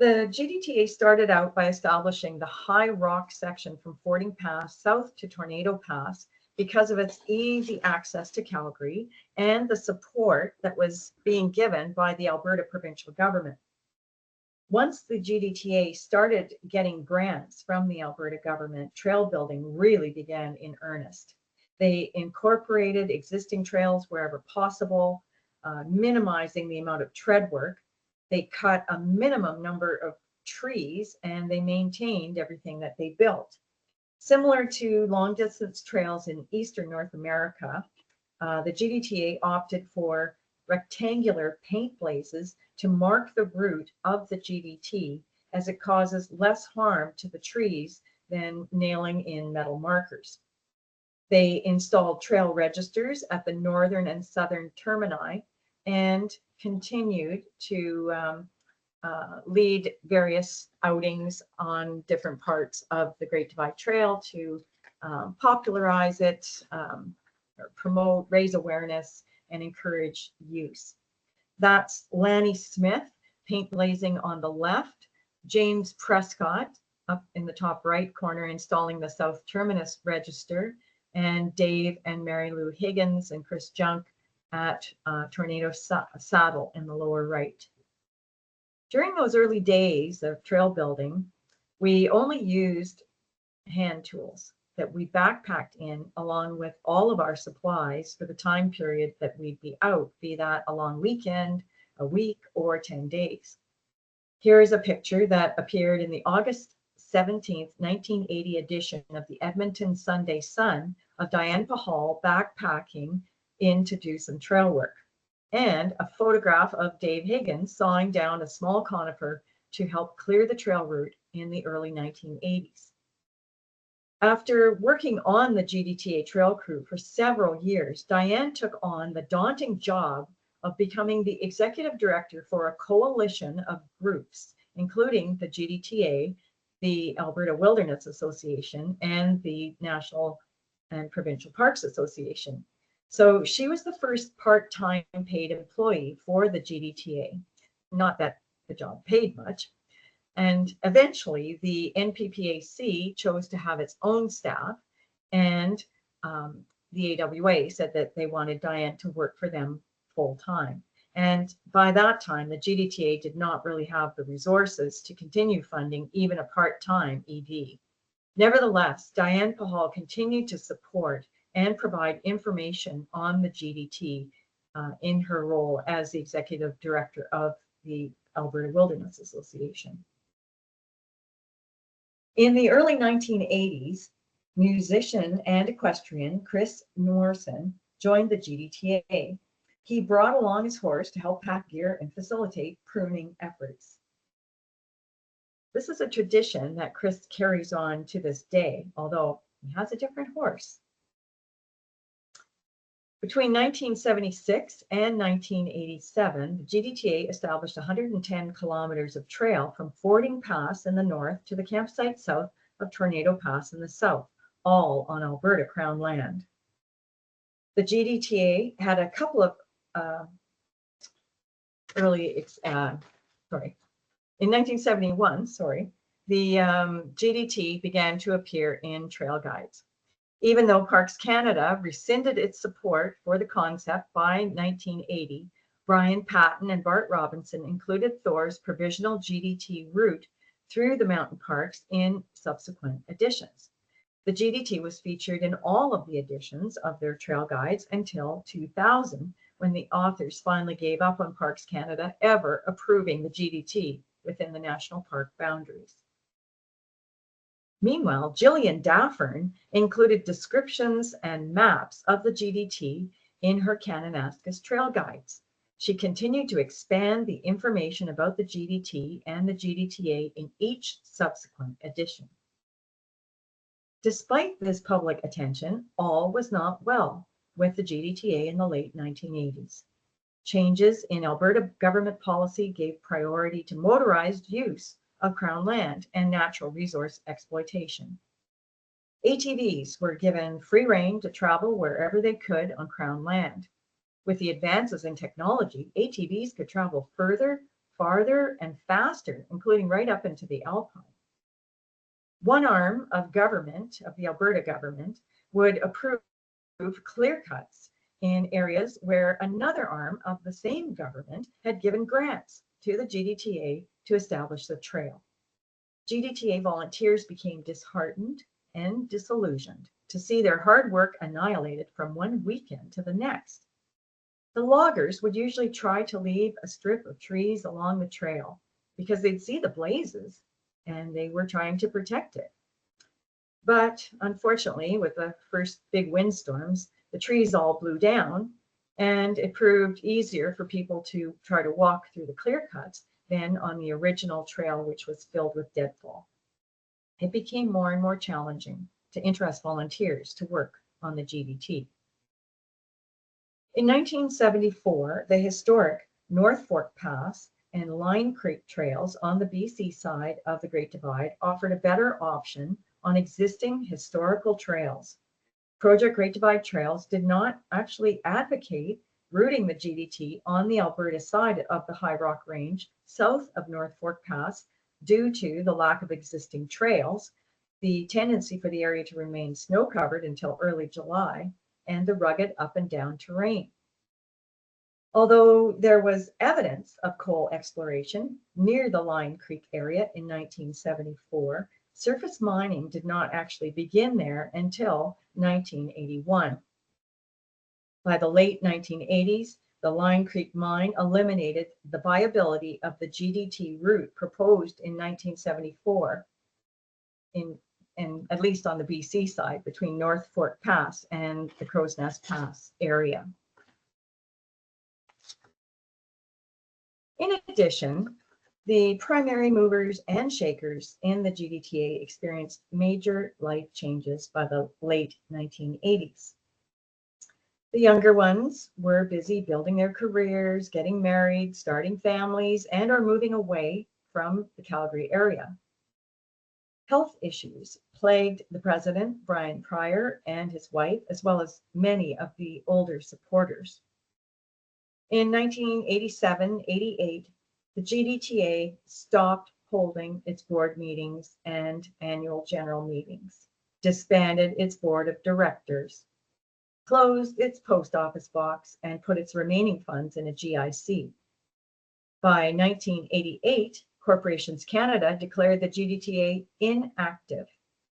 Speaker 2: The GDTA started out by establishing the High Rock section from Fording Pass south to Tornado Pass because of its easy access to Calgary and the support that was being given by the Alberta provincial government. Once the GDTA started getting grants from the Alberta government, trail building really began in earnest. They incorporated existing trails wherever possible, minimizing the amount of tread work. They cut a minimum number of trees and they maintained everything that they built. Similar to long distance trails in Eastern North America, the GDTA opted for rectangular paint blazes to mark the route of the GDT, as it causes less harm to the trees than nailing in metal markers. They installed trail registers at the northern and southern termini and continued to lead various outings on different parts of the Great Divide Trail to popularize it, promote, raise awareness, and encourage use. That's Lanny Smith, paint blazing on the left, James Prescott up in the top right corner installing the South Terminus register, and Dave and Mary Lou Higgins and Chris Junk at Tornado Saddle in the lower right. During those early days of trail building, we only used hand tools that we backpacked in along with all of our supplies for the time period that we'd be out, be that a long weekend, a week, or 10 days. Here is a picture that appeared in the August 17th, 1980 edition of the Edmonton Sunday Sun of Diane Pahal backpacking in to do some trail work, and a photograph of Dave Higgins sawing down a small conifer to help clear the trail route in the early 1980s. After working on the GDTA trail crew for several years, Diane took on the daunting job of becoming the executive director for a coalition of groups, including the GDTA, the Alberta Wilderness Association, and the National and Provincial Parks Association. So she was the first part-time paid employee for the GDTA. Not that the job paid much. And eventually the NPPAC chose to have its own staff, and the AWA said that they wanted Diane to work for them full time. And by that time, the GDTA did not really have the resources to continue funding even a part-time ED. Nevertheless, Diane Pahal continued to support and provide information on the GDT in her role as the executive director of the Alberta Wilderness Association. In the early 1980s, musician and equestrian Chris Norson joined the GDTA. He brought along his horse to help pack gear and facilitate pruning efforts. This is a tradition that Chris carries on to this day, although he has a different horse. Between 1976 and 1987, the GDTA established 110 kilometers of trail from Fording Pass in the north to the campsite south of Tornado Pass in the south, all on Alberta Crown land. The GDTA had a couple of in 1971, the GDT began to appear in trail guides. Even though Parks Canada rescinded its support for the concept by 1980, Brian Patton and Bart Robinson included Thor's provisional GDT route through the mountain parks in subsequent editions. The GDT was featured in all of the editions of their trail guides until 2000, when the authors finally gave up on Parks Canada ever approving the GDT within the national park boundaries. Meanwhile, Gillian Daffern included descriptions and maps of the GDT in her Kananaskis trail guides. She continued to expand the information about the GDT and the GDTA in each subsequent edition. Despite this public attention, all was not well with the GDTA in the late 1980s. Changes in Alberta government policy gave priority to motorized use of Crown land and natural resource exploitation. ATVs were given free rein to travel wherever they could on Crown land. With the advances in technology, ATVs could travel further, farther, and faster, including right up into the Alpine. One arm of government, of the Alberta government, would approve clear cuts in areas where another arm of the same government had given grants to the GDTA to establish the trail. GDTA volunteers became disheartened and disillusioned to see their hard work annihilated from one weekend to the next. The loggers would usually try to leave a strip of trees along the trail because they'd see the blazes and they were trying to protect it. But unfortunately, with the first big windstorms, the trees all blew down, and it proved easier for people to try to walk through the clear cuts than on the original trail, which was filled with deadfall. It became more and more challenging to interest volunteers to work on the GDT. In 1974, the historic North Fork Pass and Line Creek trails on the BC side of the Great Divide offered a better option on existing historical trails. Project Great Divide Trails did not actually advocate routing the GDT on the Alberta side of the High Rock Range south of North Fork Pass due to the lack of existing trails, the tendency for the area to remain snow-covered until early July, and the rugged up and down terrain. Although there was evidence of coal exploration near the Line Creek area in 1974, surface mining did not actually begin there until 1981. By the late 1980s, the Line Creek mine eliminated the viability of the GDT route proposed in 1974, and at least on the BC side, between North Fork Pass and the Crow's Nest Pass area. In addition, the primary movers and shakers in the GDTA experienced major life changes by the late 1980s. The younger ones were busy building their careers, getting married, starting families, and are moving away from the Calgary area. Health issues plagued the president, Brian Pryor, and his wife, as well as many of the older supporters. In 1987-88, the GDTA stopped holding its board meetings and annual general meetings, disbanded its board of directors, closed its post office box, and put its remaining funds in a GIC. By 1988, Corporations Canada declared the GDTA inactive,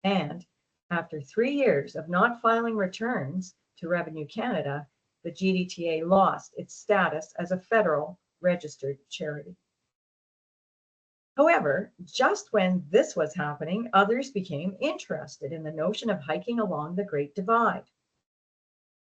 Speaker 2: and after 3 years of not filing returns to Revenue Canada, the GDTA lost its status as a federal registered charity. However, just when this was happening, others became interested in the notion of hiking along the Great Divide.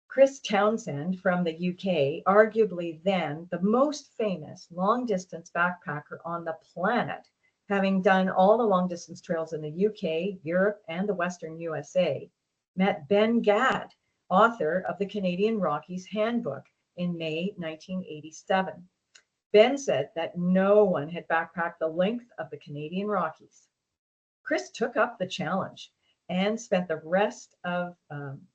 Speaker 2: Chris Townsend from the UK, arguably then the most famous long-distance backpacker on the planet, having done all the long-distance trails in the UK, Europe, and the Western USA, met Ben Gadd, author of the Canadian Rockies Handbook, in May 1987. Ben said that no one had backpacked the length of the Canadian Rockies. Chris took up the challenge and spent the rest of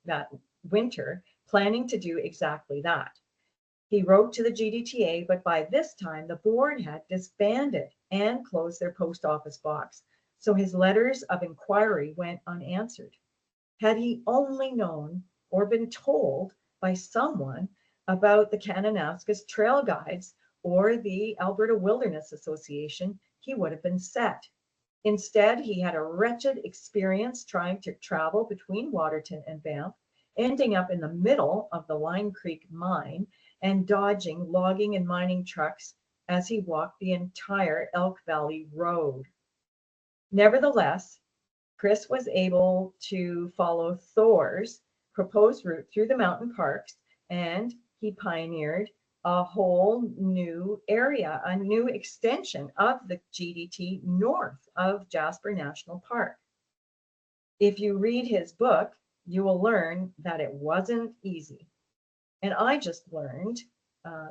Speaker 2: that winter planning to do exactly that. He wrote to the GDTA, but by this time the board had disbanded and closed their post office box, so his letters of inquiry went unanswered. Had he only known or been told by someone about the Kananaskis Trail Guides or the Alberta Wilderness Association, he would have been set. Instead, he had a wretched experience trying to travel between Waterton and Banff, ending up in the middle of the Line Creek mine and dodging logging and mining trucks as he walked the entire Elk Valley Road. Nevertheless, Chris was able to follow Thor's proposed route through the mountain parks, and he pioneered a whole new area, a new extension of the GDT north of Jasper National Park. If you read his book, you will learn that it wasn't easy. And I just learned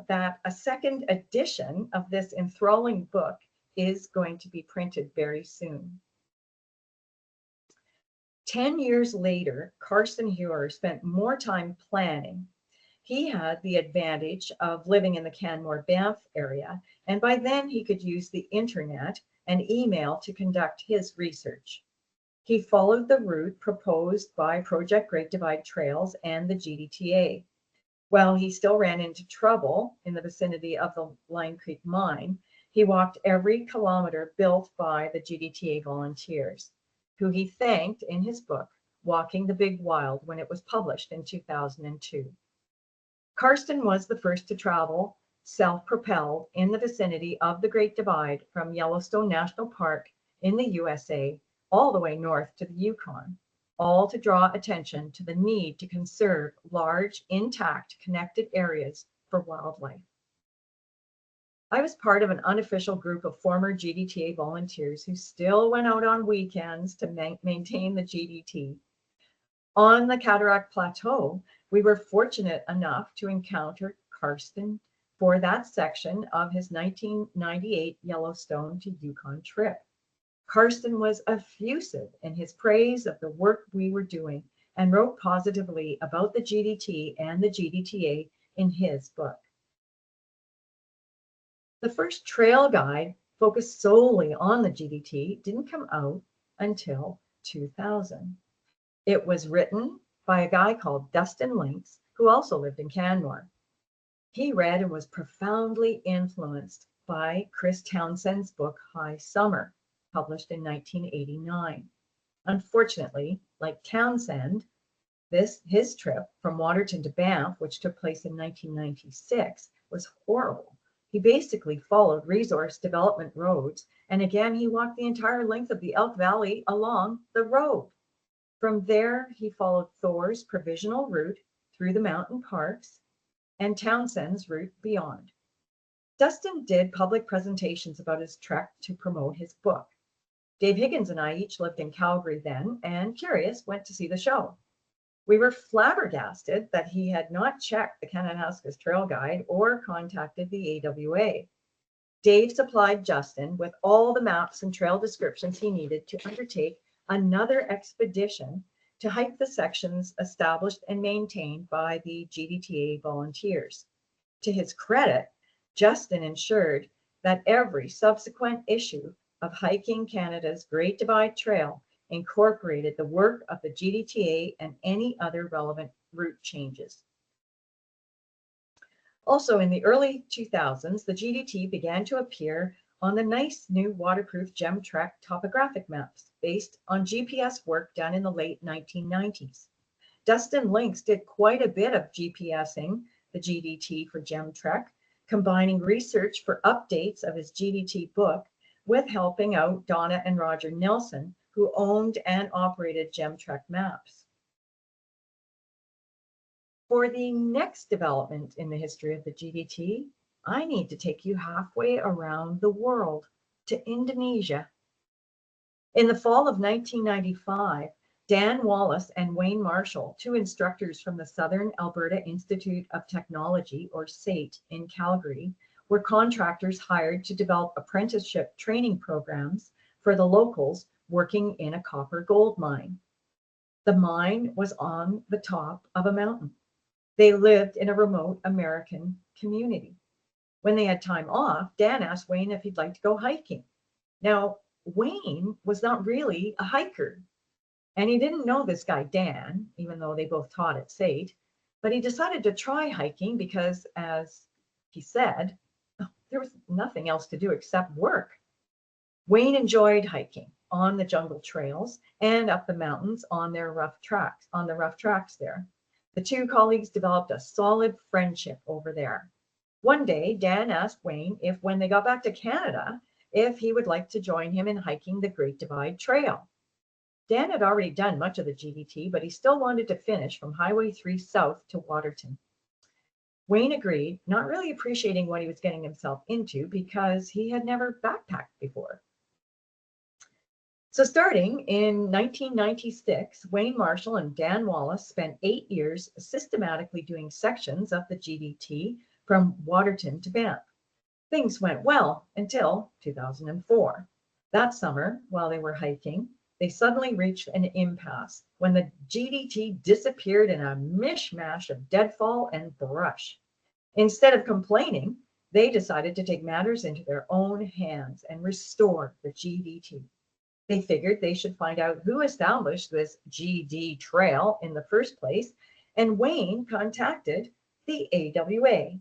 Speaker 2: that a second edition of this enthralling book is going to be printed very soon. 10 years later, Carson Hewer spent more time planning. He had the advantage of living in the Canmore-Banff area, and by then he could use the internet and email to conduct his research. He followed the route proposed by Project Great Divide Trails and the GDTA. While he still ran into trouble in the vicinity of the Line Creek mine, he walked every kilometer built by the GDTA volunteers, who he thanked in his book, Walking the Big Wild, when it was published in 2002. Karsten was the first to travel self-propelled in the vicinity of the Great Divide from Yellowstone National Park in the USA all the way north to the Yukon, all to draw attention to the need to conserve large, intact, connected areas for wildlife. I was part of an unofficial group of former GDTA volunteers who still went out on weekends to maintain the GDT. On the Cataract Plateau, we were fortunate enough to encounter Karsten for that section of his 1998 Yellowstone to Yukon trip. Karsten was effusive in his praise of the work we were doing and wrote positively about the GDT and the GDTA in his book. The first trail guide focused solely on the GDT didn't come out until 2000. It was written by a guy called Dustin Lynx, who also lived in Canmore. He read and was profoundly influenced by Chris Townsend's book, High Summer, published in 1989. Unfortunately, like Townsend, his trip from Waterton to Banff, which took place in 1996, was horrible. He basically followed resource development roads, and again, he walked the entire length of the Elk Valley along the road. From there, he followed Thor's provisional route through the mountain parks and Townsend's route beyond. Dustin did public presentations about his trek to promote his book. Dave Higgins and I each lived in Calgary then, and curious, went to see the show. We were flabbergasted that he had not checked the Kananaskis Trail Guide or contacted the AWA. Dave supplied Justin with all the maps and trail descriptions he needed to undertake another expedition to hike the sections established and maintained by the GDTA volunteers. To his credit, Justin ensured that every subsequent issue of Hiking Canada's Great Divide Trail incorporated the work of the GDTA and any other relevant route changes. Also, in the early 2000s, the GDT began to appear on the nice new waterproof GemTrek topographic maps based on GPS work done in the late 1990s. Dustin Lynx did quite a bit of GPSing the GDT for GemTrek, combining research for updates of his GDT book with helping out Donna and Roger Nelson, who owned and operated GemTrek maps. For the next development in the history of the GDT, I need to take you halfway around the world to Indonesia. In the fall of 1995, Dan Wallace and Wayne Marshall, two instructors from the Southern Alberta Institute of Technology, or SAIT, in Calgary, were contractors hired to develop apprenticeship training programs for the locals working in a copper gold mine. The mine was on the top of a mountain. They lived in a remote American community. When they had time off, Dan asked Wayne if he'd like to go hiking. Now, Wayne was not really a hiker, and he didn't know this guy, Dan, even though they both taught at SAIT, but he decided to try hiking because, as he said, there was nothing else to do except work. Wayne enjoyed hiking on the jungle trails and up the mountains on the rough tracks there. The two colleagues developed a solid friendship over there. One day, Dan asked Wayne if, when they got back to Canada, if he would like to join him in hiking the Great Divide Trail. Dan had already done much of the GDT, but he still wanted to finish from Highway 3 south to Waterton. Wayne agreed, not really appreciating what he was getting himself into because he had never backpacked before. So starting in 1996, Wayne Marshall and Dan Wallace spent 8 years systematically doing sections of the GDT from Waterton to Banff. Things went well until 2004. That summer, while they were hiking, they suddenly reached an impasse when the GDT disappeared in a mishmash of deadfall and brush. Instead of complaining, they decided to take matters into their own hands and restore the GDT. They figured they should find out who established this GD trail in the first place, and Wayne contacted the AWA.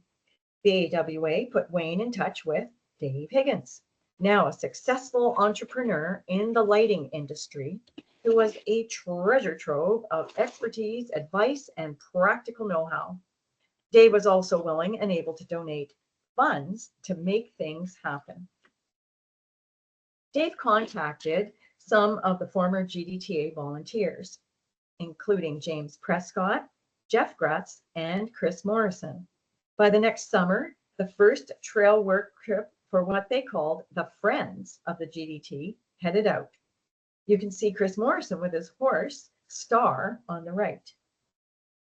Speaker 2: The AWA put Wayne in touch with Dave Higgins, now a successful entrepreneur in the lighting industry, who was a treasure trove of expertise, advice, and practical know-how. Dave was also willing and able to donate funds to make things happen. Dave contacted some of the former GDTA volunteers, including James Prescott, Jeff Gratz, and Chris Morrison. By the next summer, the first trail work trip for what they called the Friends of the GDT headed out. You can see Chris Morrison with his horse, Star, on the right.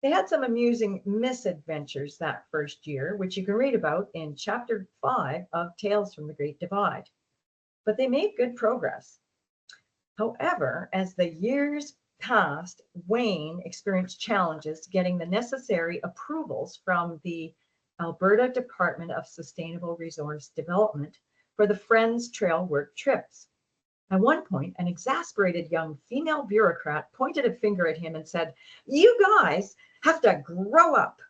Speaker 2: They had some amusing misadventures that first year, which you can read about in Chapter 5 of Tales from the Great Divide. But they made good progress. However, as the years passed, Wayne experienced challenges getting the necessary approvals from the Alberta Department of Sustainable Resource Development for the Friends Trail work trips. At one point, an exasperated young female bureaucrat pointed a finger at him and said, "You guys have to grow up."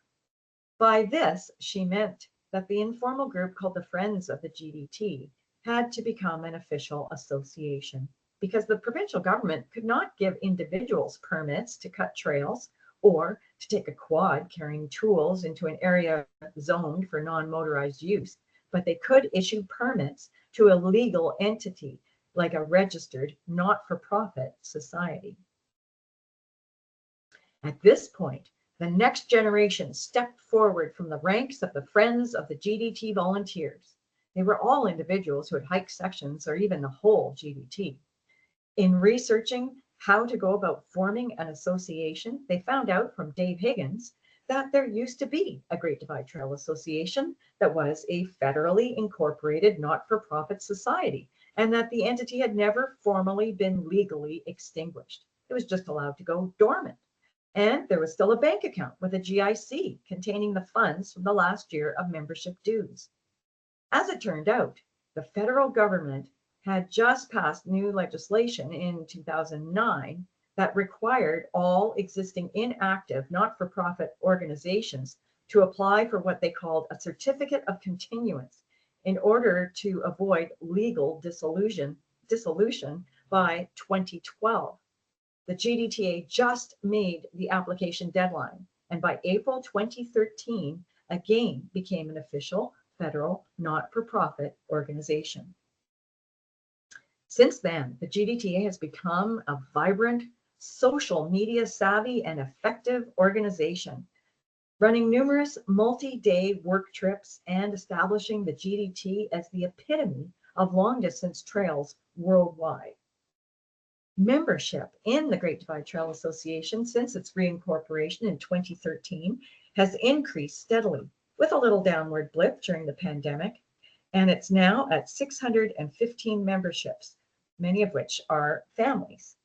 Speaker 2: By this, she meant that the informal group called the Friends of the GDT had to become an official association, because the provincial government could not give individuals permits to cut trails or to take a quad carrying tools into an area zoned for non-motorized use, but they could issue permits to a legal entity like a registered not-for-profit society. At this point, the next generation stepped forward from the ranks of the Friends of the GDT volunteers. They were all individuals who had hiked sections or even the whole GDT. In researching how to go about forming an association, they found out from Dave Higgins that there used to be a Great Divide Trail Association that was a federally incorporated not-for-profit society, and that the entity had never formally been legally extinguished. It was just allowed to go dormant. And there was still a bank account with a GIC containing the funds from the last year of membership dues. As it turned out, the federal government had just passed new legislation in 2009 that required all existing inactive not-for-profit organizations to apply for what they called a certificate of continuance in order to avoid legal dissolution by 2012. The GDTA just made the application deadline, and by April 2013, again became an official federal not-for-profit organization. Since then, the GDTA has become a vibrant, social media savvy, and effective organization, running numerous multi-day work trips and establishing the GDT as the epitome of long-distance trails worldwide. Membership in the Great Divide Trail Association since its reincorporation in 2013 has increased steadily, with a little downward blip during the pandemic, and it's now at 615 memberships, many of which are families.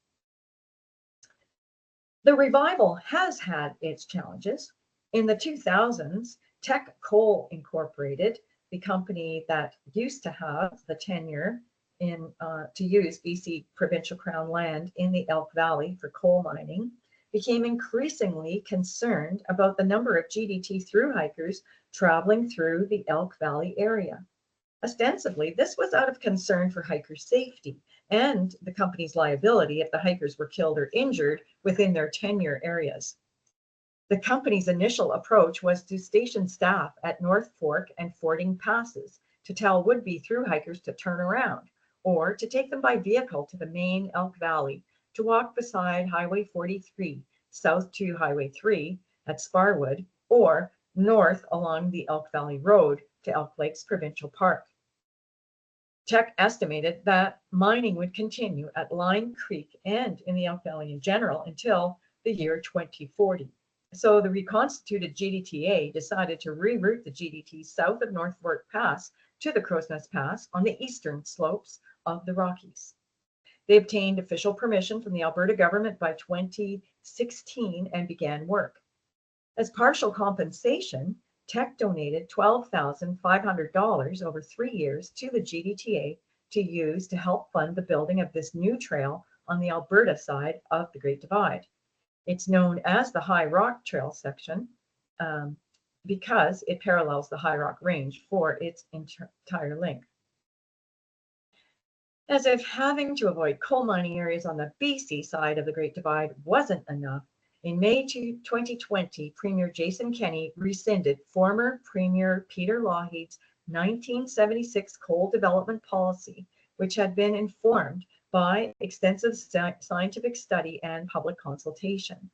Speaker 2: The revival has had its challenges. In the 2000s, Teck Coal Incorporated, the company that used to have the tenure to use BC provincial crown land in the Elk Valley for coal mining, became increasingly concerned about the number of GDT through hikers traveling through the Elk Valley area. Ostensibly, this was out of concern for hiker safety and the company's liability if the hikers were killed or injured within their tenure areas. The company's initial approach was to station staff at North Fork and Fording Passes to tell would-be through hikers to turn around, or to take them by vehicle to the main Elk Valley to walk beside Highway 43, south to Highway 3 at Sparwood, or north along the Elk Valley Road to Elk Lakes Provincial Park. Teck estimated that mining would continue at Line Creek and in the Elk Valley in general until the year 2040. So the reconstituted GDTA decided to reroute the GDT south of North Fork Pass to the Crow's Nest Pass on the eastern slopes of the Rockies. They obtained official permission from the Alberta government by 2016 and began work. As partial compensation, Teck donated $12,500 over 3 years to the GDTA to use to help fund the building of this new trail on the Alberta side of the Great Divide. It's known as the High Rock Trail section, because it parallels the High Rock Range for its entire length. As if having to avoid coal mining areas on the BC side of the Great Divide wasn't enough, in May 2020, Premier Jason Kenney rescinded former Premier Peter Lougheed's 1976 coal development policy, which had been informed by extensive scientific study and public consultation.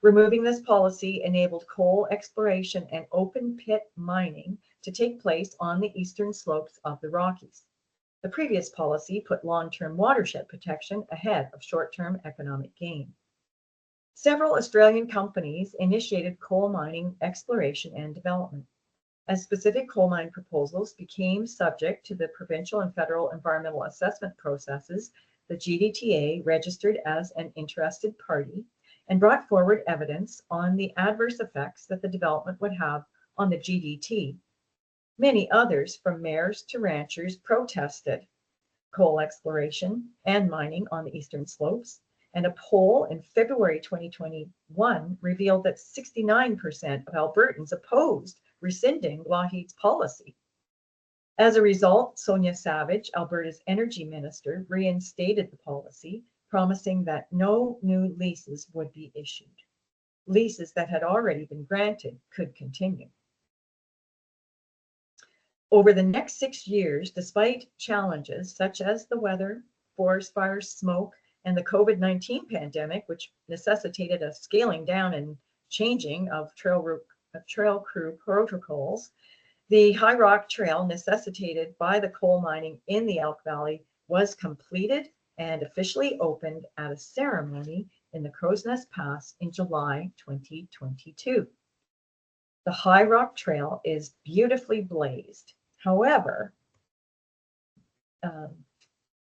Speaker 2: Removing this policy enabled coal exploration and open pit mining to take place on the eastern slopes of the Rockies. The previous policy put long-term watershed protection ahead of short-term economic gain. Several Australian companies initiated coal mining exploration and development. As specific coal mine proposals became subject to the provincial and federal environmental assessment processes, the GDTA registered as an interested party and brought forward evidence on the adverse effects that the development would have on the GDT. Many others, from mayors to ranchers, protested coal exploration and mining on the eastern slopes, and a poll in February 2021 revealed that 69% of Albertans opposed rescinding Lougheed's policy. As a result, Sonia Savage, Alberta's energy minister, reinstated the policy, promising that no new leases would be issued. Leases that had already been granted could continue. Over the next 6 years, despite challenges such as the weather, forest fires, smoke, and the COVID-19 pandemic, which necessitated a scaling down and changing of trail crew protocols, the High Rock Trail, necessitated by the coal mining in the Elk Valley, was completed and officially opened at a ceremony in the Crow's Nest Pass in July 2022. The High Rock Trail is beautifully blazed. However,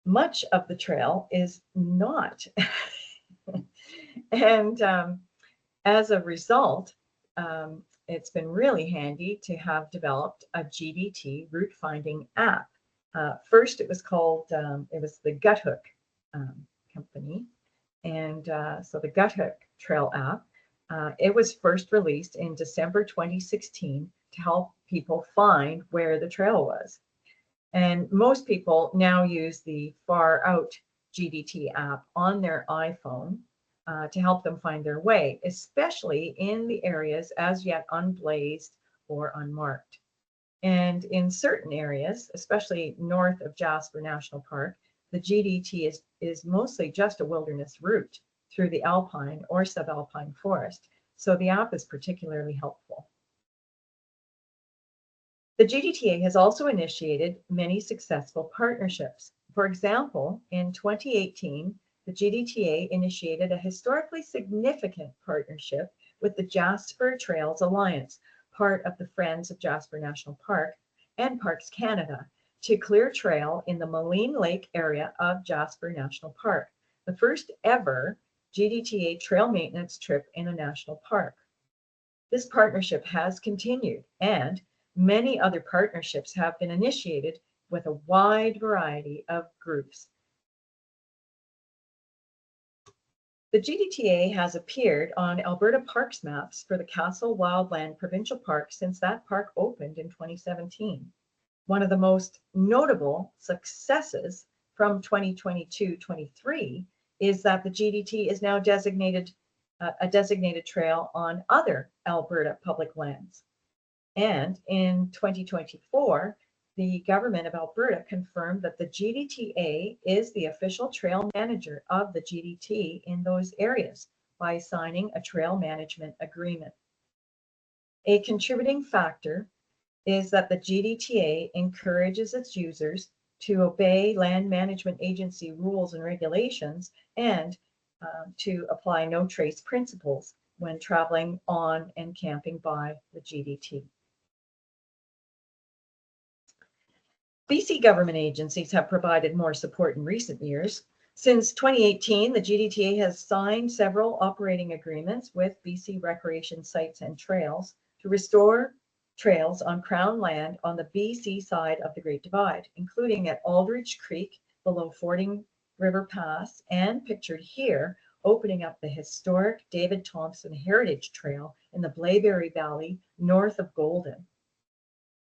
Speaker 2: much of the trail is not. And as a result, it's been really handy to have developed a GDT route finding app. First, it was called, it was the Guthook company. And so the Guthook Trail app, it was first released in December 2016 to help people find where the trail was. And most people now use the Far Out GDT app on their iPhone to help them find their way, especially in the areas as yet unblazed or unmarked. And in certain areas, especially north of Jasper National Park, the GDT is mostly just a wilderness route through the alpine or subalpine forest. So the app is particularly helpful. The GDTA has also initiated many successful partnerships. For example, in 2018, the GDTA initiated a historically significant partnership with the Jasper Trails Alliance, part of the Friends of Jasper National Park and Parks Canada, to clear trail in the Moline Lake area of Jasper National Park, the first ever GDTA trail maintenance trip in a national park. This partnership has continued, and many other partnerships have been initiated with a wide variety of groups. The GDTA has appeared on Alberta Parks maps for the Castle Wildland Provincial Park since that park opened in 2017. One of the most notable successes from 2022-23 is that the GDT is now designated a designated trail on other Alberta public lands. And in 2024, the government of Alberta confirmed that the GDTA is the official trail manager of the GDT in those areas by signing a trail management agreement. A contributing factor is that the GDTA encourages its users to obey Land Management Agency rules and regulations and to apply no trace principles when traveling on and camping by the GDT. BC government agencies have provided more support in recent years. Since 2018, the GDTA has signed several operating agreements with BC Recreation Sites and Trails to restore trails on Crown land on the BC side of the Great Divide, including at Aldridge Creek below Fording River Pass and, pictured here, opening up the historic David Thompson Heritage Trail in the Blaeberry Valley north of Golden.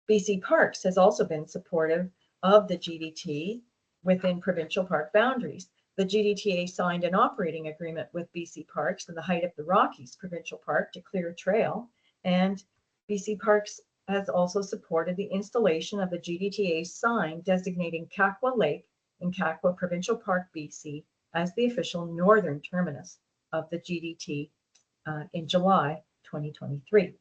Speaker 2: BC Parks has also been supportive of the GDT within provincial park boundaries. The GDTA signed an operating agreement with BC Parks in the Height of the Rockies Provincial Park to clear a trail, and BC Parks has also supported the installation of the GDTA sign designating Kakwa Lake in Kakwa Provincial Park, BC, as the official northern terminus of the GDT in July 2023.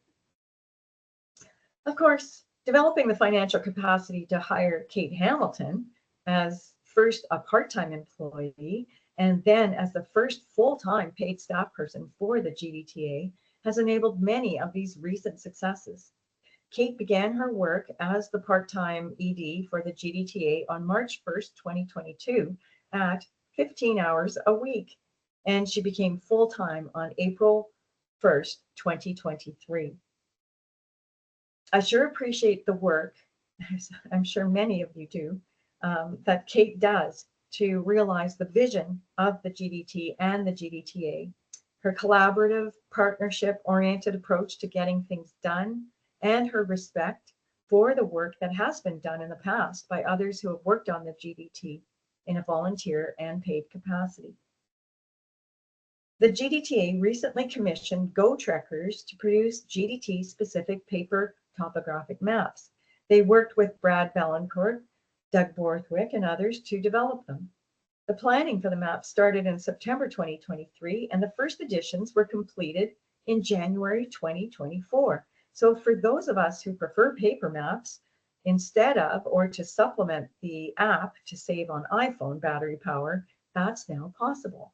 Speaker 2: Of course, developing the financial capacity to hire Kate Hamilton as first a part-time employee and then as the first full-time paid staff person for the GDTA has enabled many of these recent successes. Kate began her work as the part-time ED for the GDTA on March 1st, 2022 at 15 hours a week, and she became full-time on April 1st, 2023. I sure appreciate the work, as I'm sure many of you do, that Kate does to realize the vision of the GDT and the GDTA, her collaborative, partnership-oriented approach to getting things done, and her respect for the work that has been done in the past by others who have worked on the GDT in a volunteer and paid capacity. The GDTA recently commissioned Go Trekkers to produce GDT-specific paper topographic maps. They worked with Brad Valancourt, Doug Borthwick, and others to develop them. The planning for the map started in September 2023, and the first editions were completed in January 2024. So for those of us who prefer paper maps, instead of or to supplement the app to save on iPhone battery power, that's now possible.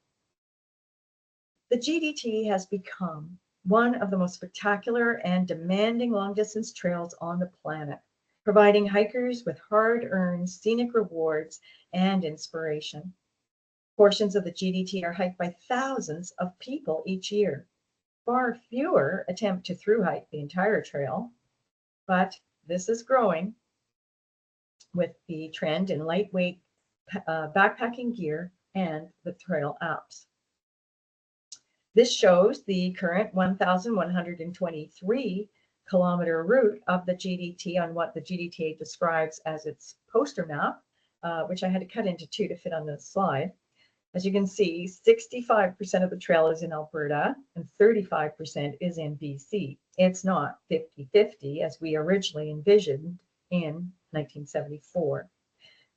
Speaker 2: The GDT has become one of the most spectacular and demanding long-distance trails on the planet, providing hikers with hard-earned scenic rewards and inspiration. Portions of the GDT are hiked by thousands of people each year. Far fewer attempt to thru-hike the entire trail, but this is growing with the trend in lightweight backpacking gear and the trail apps. This shows the current 1,123 kilometer route of the GDT on what the GDTA describes as its poster map, which I had to cut into two to fit on this slide. As you can see, 65% of the trail is in Alberta and 35% is in BC. It's not 50-50 as we originally envisioned in 1974.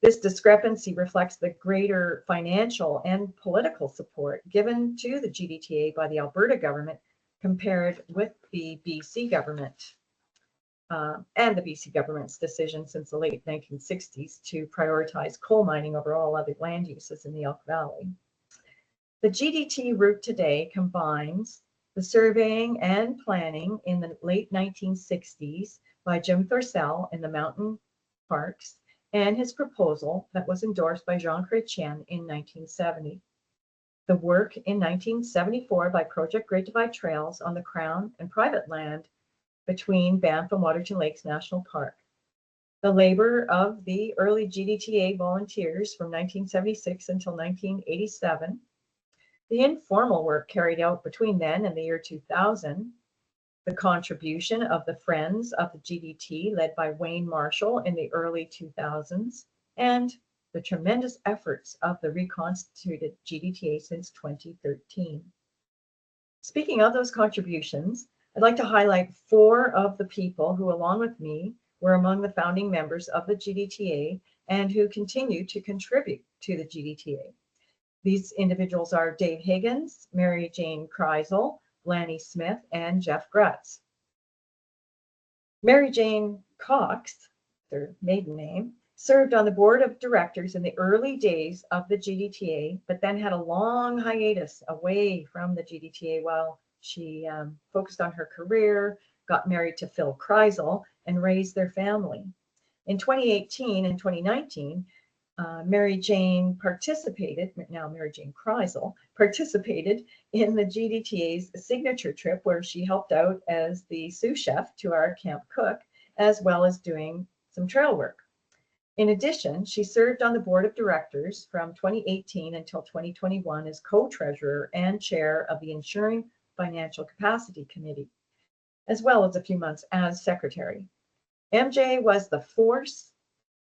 Speaker 2: This discrepancy reflects the greater financial and political support given to the GDTA by the Alberta government compared with the BC government and the BC government's decision since the late 1960s to prioritize coal mining over all other land uses in the Elk Valley. The GDT route today combines the surveying and planning in the late 1960s by Jim Thorsell in the mountain parks and his proposal that was endorsed by Jean Chrétien in 1970. The work in 1974 by Project Great Divide Trails on the Crown and private land between Banff and Waterton Lakes National Park. The labor of the early GDTA volunteers from 1976 until 1987. The informal work carried out between then and the year 2000. The contribution of the Friends of the GDT led by Wayne Marshall in the early 2000s, and the tremendous efforts of the reconstituted GDTA since 2013. Speaking of those contributions, I'd like to highlight 4 of the people who, along with me, were among the founding members of the GDTA and who continue to contribute to the GDTA. These individuals are Dave Higgins, Mary Jane Kreisel, Lanny Smith, and Jeff Grutz. Mary Jane Cox, their maiden name, served on the board of directors in the early days of the GDTA, but then had a long hiatus away from the GDTA while she focused on her career, got married to Phil Kreisel, and raised their family. In 2018 and 2019, Mary Jane Kreisel participated in the GDTA's signature trip where she helped out as the sous chef to our camp cook, as well as doing some trail work. In addition, she served on the board of directors from 2018 until 2021 as co-treasurer and chair of the Ensuring Financial Capacity Committee, as well as a few months as secretary. MJ was the force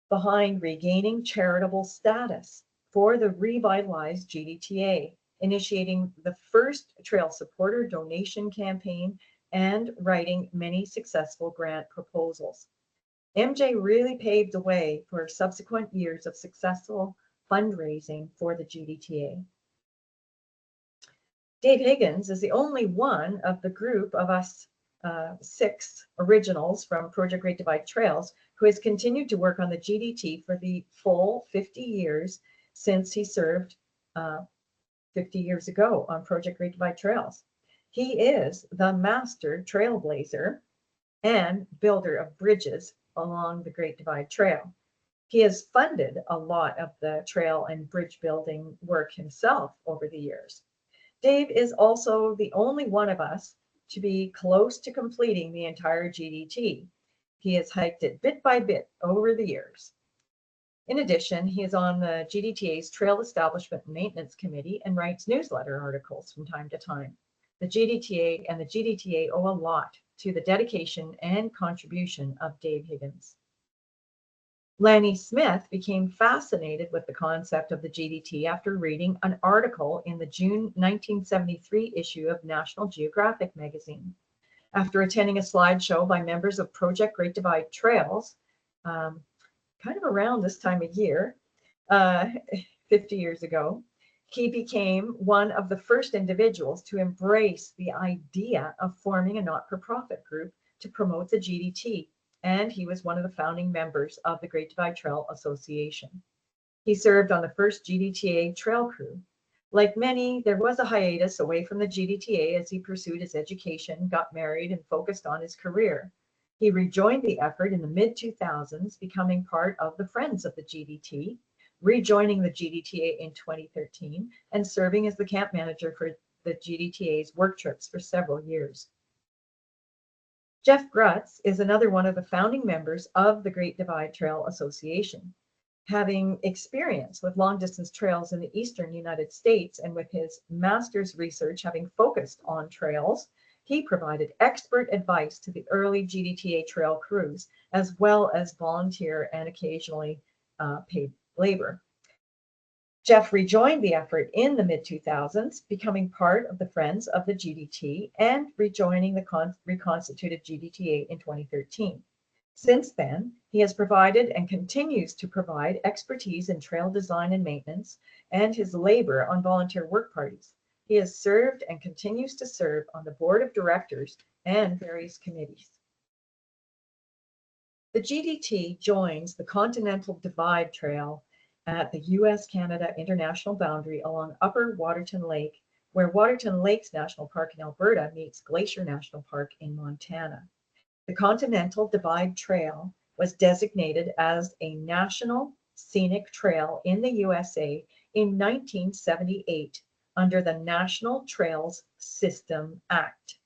Speaker 2: behind regaining charitable status for the revitalized GDTA, initiating the first trail supporter donation campaign and writing many successful grant proposals. MJ really paved the way for subsequent years of successful fundraising for the GDTA. Dave Higgins is the only one of the group of us 6 originals from Project Great Divide Trails who has continued to work on the GDT for the full 50 years since he served 50 years ago on Project Great Divide Trails. He is the master trailblazer and builder of bridges along the Great Divide Trail. He has funded a lot of the trail and bridge building work himself over the years. Dave is also the only one of us to be close to completing the entire GDT. He has hiked it bit by bit over the years. In addition, he is on the GDTA's Trail Establishment and Maintenance Committee and writes newsletter articles from time to time. The GDTA and the GDTA owe a lot to the dedication and contribution of Dave Higgins. Lanny Smith became fascinated with the concept of the GDT after reading an article in the June 1973 issue of National Geographic magazine. After attending a slideshow by members of Project Great Divide Trails, kind of around this time of year, 50 years ago, he became one of the first individuals to embrace the idea of forming a not-for-profit group to promote the GDT, and he was one of the founding members of the Great Divide Trail Association. He served on the first GDTA trail crew. Like many, there was a hiatus away from the GDTA as he pursued his education, got married, and focused on his career. He rejoined the effort in the mid-2000s, becoming part of the Friends of the GDT, rejoining the GDTA in 2013, and serving as the camp manager for the GDTA's work trips for several years. Jeff Grutz is another one of the founding members of the Great Divide Trail Association. Having experience with long-distance trails in the eastern United States and with his master's research having focused on trails, he provided expert advice to the early GDTA trail crews, as well as volunteer and occasionally paid labor. Jeff rejoined the effort in the mid-2000s, becoming part of the Friends of the GDT and rejoining the reconstituted GDTA in 2013. Since then, he has provided and continues to provide expertise in trail design and maintenance and his labor on volunteer work parties. He has served and continues to serve on the board of directors and various committees. The GDT joins the Continental Divide Trail at the US-Canada international boundary along Upper Waterton Lake, where Waterton Lakes National Park in Alberta meets Glacier National Park in Montana. The Continental Divide Trail was designated as a National Scenic Trail in the USA in 1978 under the National Trails System Act.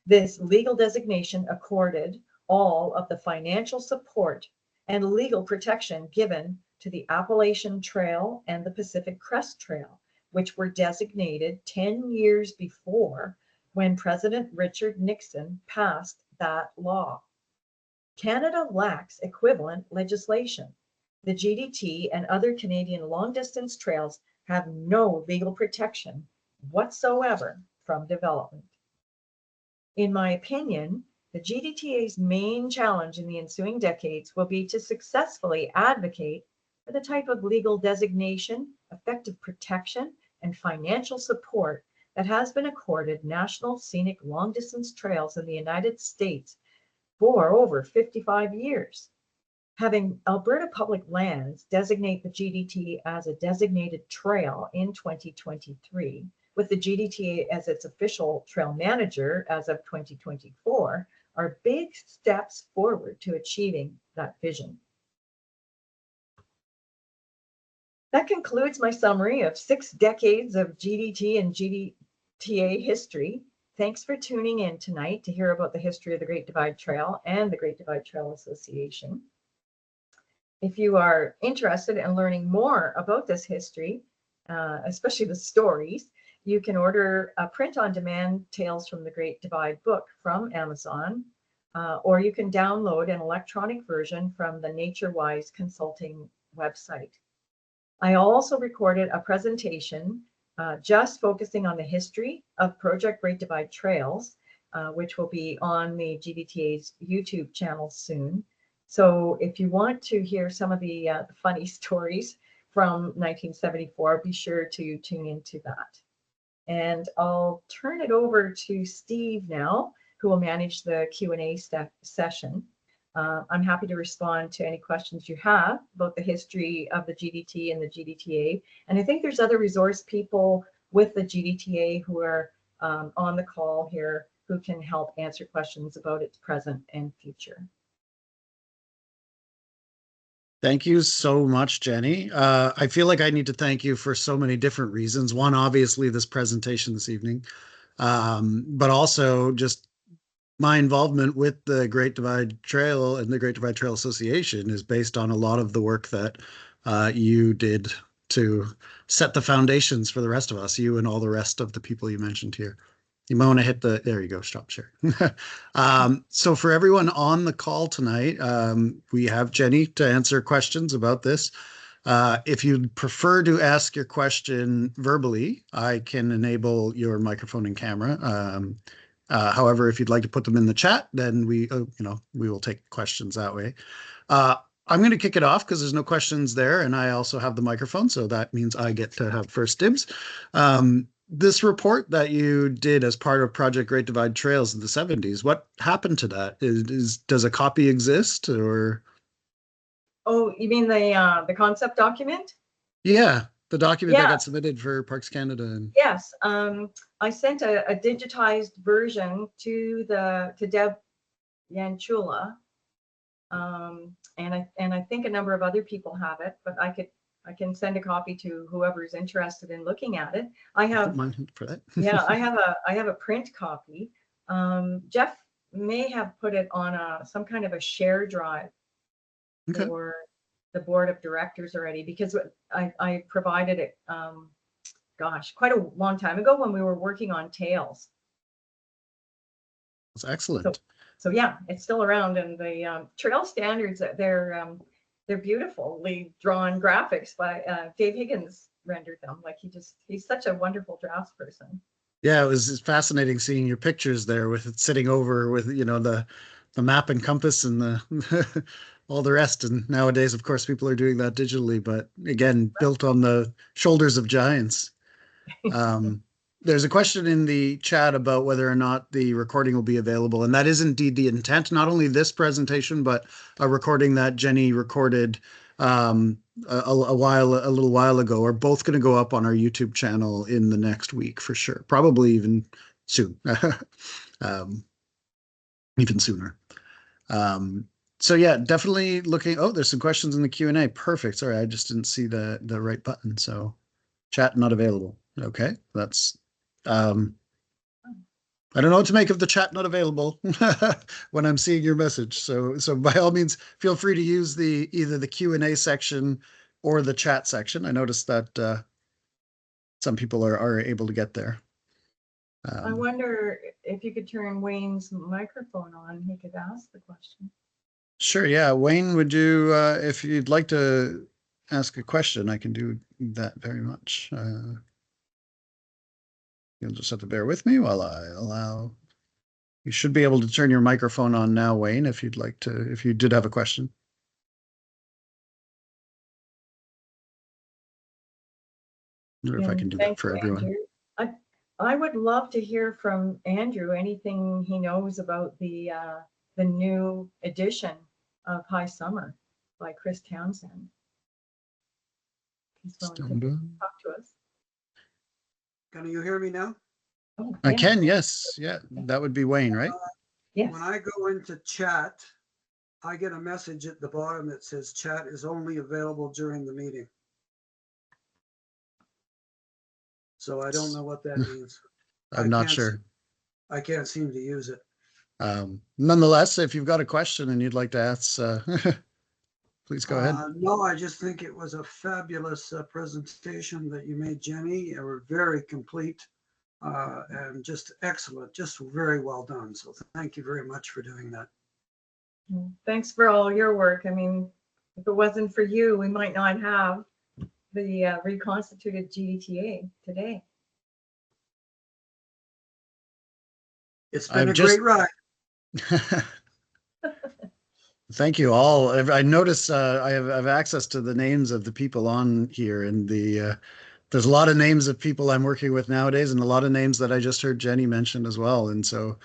Speaker 2: This legal designation accorded all of the financial support and legal protection given to the Appalachian Trail and the Pacific Crest Trail, which were designated 10 years before when President Richard Nixon passed that law. Canada lacks equivalent legislation. The GDT and other Canadian long-distance trails have no legal protection whatsoever from development. In my opinion, the GDTA's main challenge in the ensuing decades will be to successfully advocate for the type of legal designation, effective protection, and financial support that has been accorded national scenic long-distance trails in the United States for over 55 years. Having Alberta Public Lands designate the GDT as a designated trail in 2023, with the GDTA as its official trail manager as of 2024, are big steps forward to achieving that vision. That concludes my summary of 6 decades of GDT and GDTA history. Thanks for tuning in tonight to hear about the history of the Great Divide Trail and the Great Divide Trail Association. If you are interested in learning more about this history, especially the stories, you can order a print-on-demand Tales from the Great Divide book from Amazon, or you can download an electronic version from the NatureWise Consulting website. I also recorded a presentation just focusing on the history of Project Great Divide Trails, which will be on the GDTA's YouTube channel soon. So if you want to hear some of the funny stories from 1974, be sure to tune into that. And I'll turn it over to Steve now, who will manage the Q&A session. I'm happy to respond to any questions you have about the history of the GDT and the GDTA. And I think there's other resource people with the GDTA who are on the call here who can help answer questions about its present and future.
Speaker 1: Thank you so much, Jenny. I feel like I need to thank you for so many different reasons. One, obviously, this presentation this evening, but also just my involvement with the Great Divide Trail and the Great Divide Trail Association is based on a lot of the work that you did to set the foundations for the rest of us, you and all the rest of the people you mentioned here. You might want to hit the, there you go, stop share. So for everyone on the call tonight, we have Jenny to answer questions about this. If you'd prefer to ask your question verbally, I can enable your microphone and camera. However, if you'd like to put them in the chat, then we will take questions that way. I'm going to kick it off because there's no questions there, and I also have the microphone, so that means I get to have first dibs. This report that you did as part of Project Great Divide Trails in the 70s, what happened to that? Does a copy exist, or?
Speaker 2: Oh, you mean the concept document?
Speaker 1: Yeah, the document that got submitted for Parks Canada. And...
Speaker 2: Yes, I sent a digitized version to Deb Yanchula, and I think a number of other people have it, but I can send a copy to whoever's interested in looking at it. I have
Speaker 1: for that.
Speaker 2: Yeah, I have a print copy. Jeff may have put it on some kind of a share drive for the board of directors already, because I provided it, gosh, quite a long time ago when we were working on Tales.
Speaker 1: That's excellent.
Speaker 2: So yeah, it's still around, and the trail standards, they're beautifully drawn graphics by Dave Higgins rendered them. Like he's such a wonderful draftsperson.
Speaker 1: Yeah, it was fascinating seeing your pictures there with it sitting over with, the map and compass and the all the rest. And nowadays, of course, people are doing that digitally, but again, built on the shoulders of giants. There's a question in the chat about whether or not the recording will be available, and that is indeed the intent. Not only this presentation, but a recording that Jenny recorded a little while ago, are both going to go up on our YouTube channel in the next week for sure. Probably even soon, even sooner. So yeah, definitely looking. Oh, there's some questions in the Q&A. Perfect. Sorry, I just didn't see the right button. So chat not available. Okay, that's. I don't know what to make of the chat not available when I'm seeing your message. So by all means, feel free to use either the Q&A section or the chat section. I noticed that some people are able to get there.
Speaker 2: I wonder if you could turn Wayne's microphone on, he could ask the question. Sure,
Speaker 1: yeah. Wayne, would you, if you'd like to ask a question, I can do that very much. You'll just have to bear with me while I allow. You should be able to turn your microphone on now, Wayne, if you'd like to, if you did have a question. I wonder if I can do that for everyone.
Speaker 2: I would love to hear from Andrew anything he knows about the new edition of High Summer by Chris Townsend. He's willing to talk to us.
Speaker 3: Can you hear me now?
Speaker 2: Oh,
Speaker 1: I can, yes. Yeah, that would be Wayne, right?
Speaker 2: Yes.
Speaker 3: When I go into chat, I get a message at the bottom that says chat is only available during the meeting. So I don't know what that means.
Speaker 1: I'm not sure.
Speaker 3: I can't seem to use it.
Speaker 1: Nonetheless, if you've got a question and you'd like to ask, Please go ahead.
Speaker 3: No, I just think it was a fabulous presentation that you made, Jenny. They were very complete and just excellent, just very well done. So thank you very much for doing that.
Speaker 2: Thanks for all your work. I mean, if it wasn't for you, we might not have the reconstituted GDTA today.
Speaker 3: It's been a great ride.
Speaker 1: Thank you all. I noticed I have access to the names of the people on here, and there's a lot of names of people I'm working with nowadays, and a lot of names that I just heard Jenny mention as well. And so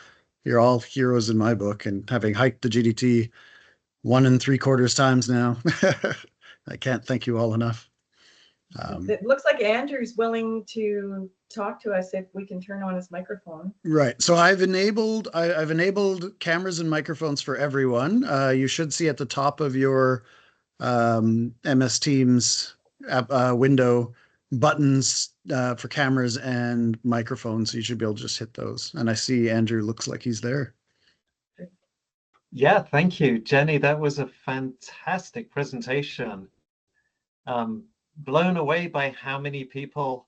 Speaker 1: you're all heroes in my book. And having hiked the GDT 1 3/4 times now, I can't thank you all enough.
Speaker 2: It looks like Andrew's willing to talk to us if we can turn on his microphone.
Speaker 1: Right. So I've enabled cameras and microphones for everyone. You should see at the top of your MS Teams app, window buttons for cameras and microphones. So you should be able to just hit those. And I see Andrew looks like he's there.
Speaker 4: Yeah, thank you, Jenny. That was a fantastic presentation. Blown away by how many people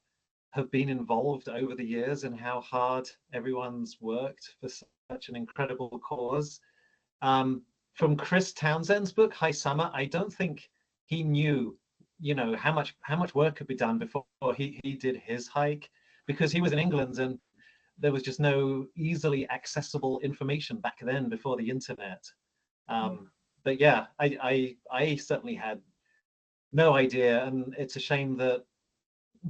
Speaker 4: have been involved over the years and how hard everyone's worked for such an incredible cause. From Chris Townsend's book, High Summer, I don't think he knew, how much work could be done before he did his hike, because he was in England and there was just no easily accessible information back then before the internet. But yeah, I certainly had no idea, and it's a shame that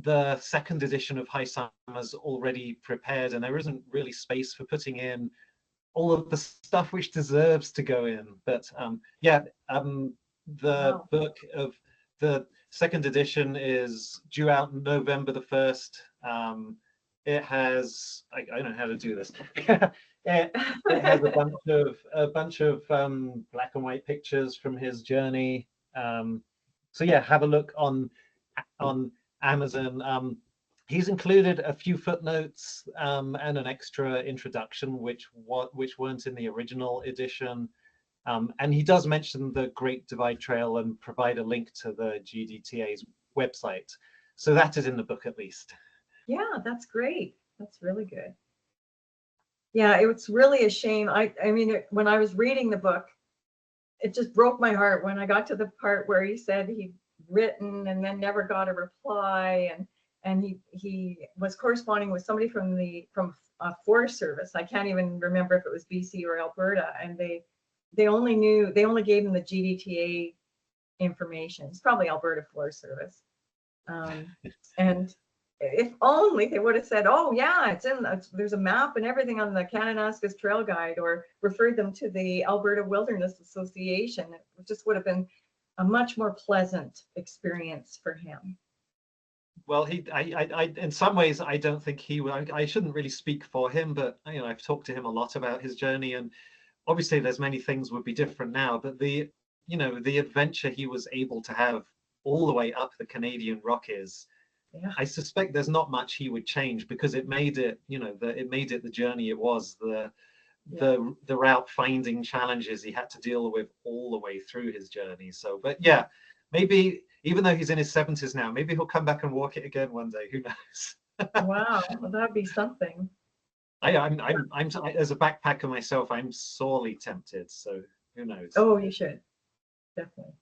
Speaker 4: the second edition of High Summer's already prepared and there isn't really space for putting in all of the stuff which deserves to go in. But the book of the second edition is due out November the 1st. It has, I don't know how to do this. It has a bunch of black and white pictures from his journey. So yeah, have a look on Amazon. He's included a few footnotes and an extra introduction, which weren't in the original edition. And he does mention the Great Divide Trail and provide a link to the GDTA's website. So that is in the book at least.
Speaker 2: Yeah, that's great. That's really good. Yeah, it was really a shame. I mean, when I was reading the book, it just broke my heart when I got to the part where he said he'd written and then never got a reply, and he was corresponding with somebody from a Forest Service. I can't even remember if it was BC or Alberta, and they only gave him the GDTA information. It's probably Alberta Forest Service. And if only they would have said, oh yeah, there's a map and everything on the Kananaskis Trail Guide, or referred them to the Alberta Wilderness Association. It just would have been a much more pleasant experience for him.
Speaker 4: Well, I in some ways, I don't think he would. I shouldn't really speak for him, but I've talked to him a lot about his journey, and obviously there's many things would be different now, but the adventure he was able to have all the way up the Canadian Rockies,
Speaker 2: yeah.
Speaker 4: I suspect there's not much he would change, because it made it, the journey it was, the route finding challenges he had to deal with all the way through his journey. So, but yeah, maybe even though he's in his 70s now, maybe he'll come back and walk it again one day. Who knows?
Speaker 2: Wow, well, that'd be something.
Speaker 4: I'm as a backpacker myself, I'm sorely tempted. So who knows?
Speaker 2: Oh, you should definitely.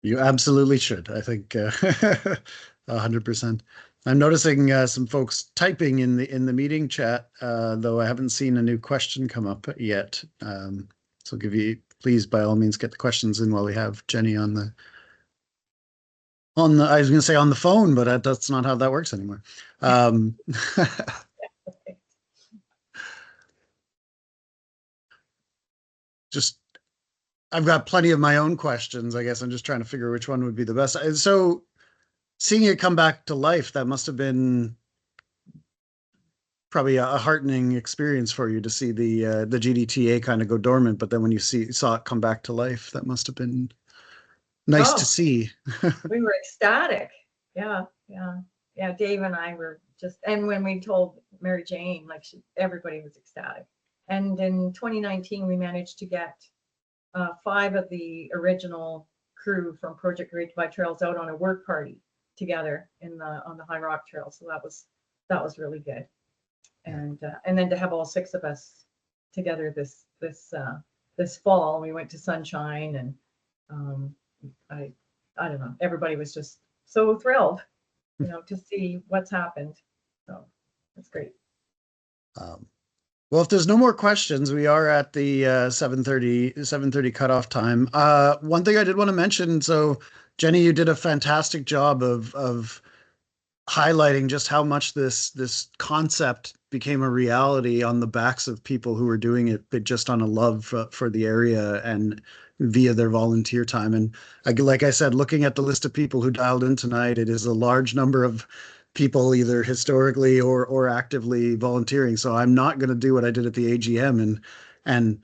Speaker 1: You absolutely should. I think 100%. I'm noticing some folks typing in the meeting chat, though I haven't seen a new question come up yet. So please, by all means, get the questions in while we have Jenny on the. I was going to say on the phone, but that's not how that works anymore. I've got plenty of my own questions. I guess I'm just trying to figure which one would be the best. So seeing it come back to life, that must have been probably a heartening experience for you to see the GDTA kind of go dormant, but then when you saw it come back to life, that must have been nice to see.
Speaker 2: We were ecstatic. Yeah. Dave and I were and when we told Mary Jane, everybody was ecstatic. And in 2019, we managed to get 5 of the original crew from Project Great Divide Trails out on a work party together on the High Rock Trail. So that was really good. And then to have all 6 of us together this fall, we went to Sunshine, and I don't know, everybody was just so thrilled, to see what's happened. So that's great.
Speaker 1: Well, if there's no more questions, we are at the 7:30 cutoff time. One thing I did want to mention, so Jenny, you did a fantastic job of highlighting just how much this concept became a reality on the backs of people who were doing it, but just on a love for the area and via their volunteer time. And like I said, looking at the list of people who dialed in tonight, it is a large number of people either historically or actively volunteering. So I'm not going to do what I did at the AGM and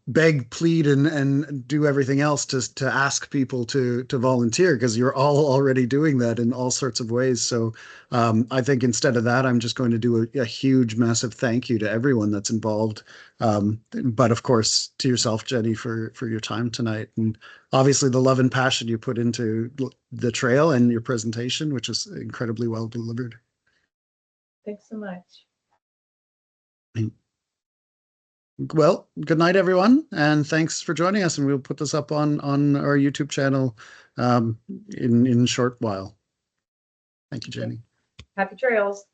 Speaker 1: beg, plead, and do everything else to ask people to volunteer, because you're all already doing that in all sorts of ways. So I think instead of that, I'm just going to do a huge, massive thank you to everyone that's involved. But of course, to yourself, Jenny, for your time tonight, and obviously the love and passion you put into the trail and your presentation, which is incredibly well delivered.
Speaker 2: Thanks so much.
Speaker 1: Well, good night, everyone, and thanks for joining us. And we'll put this up on our YouTube channel in a short while. Thank you, Jenny.
Speaker 2: Happy trails.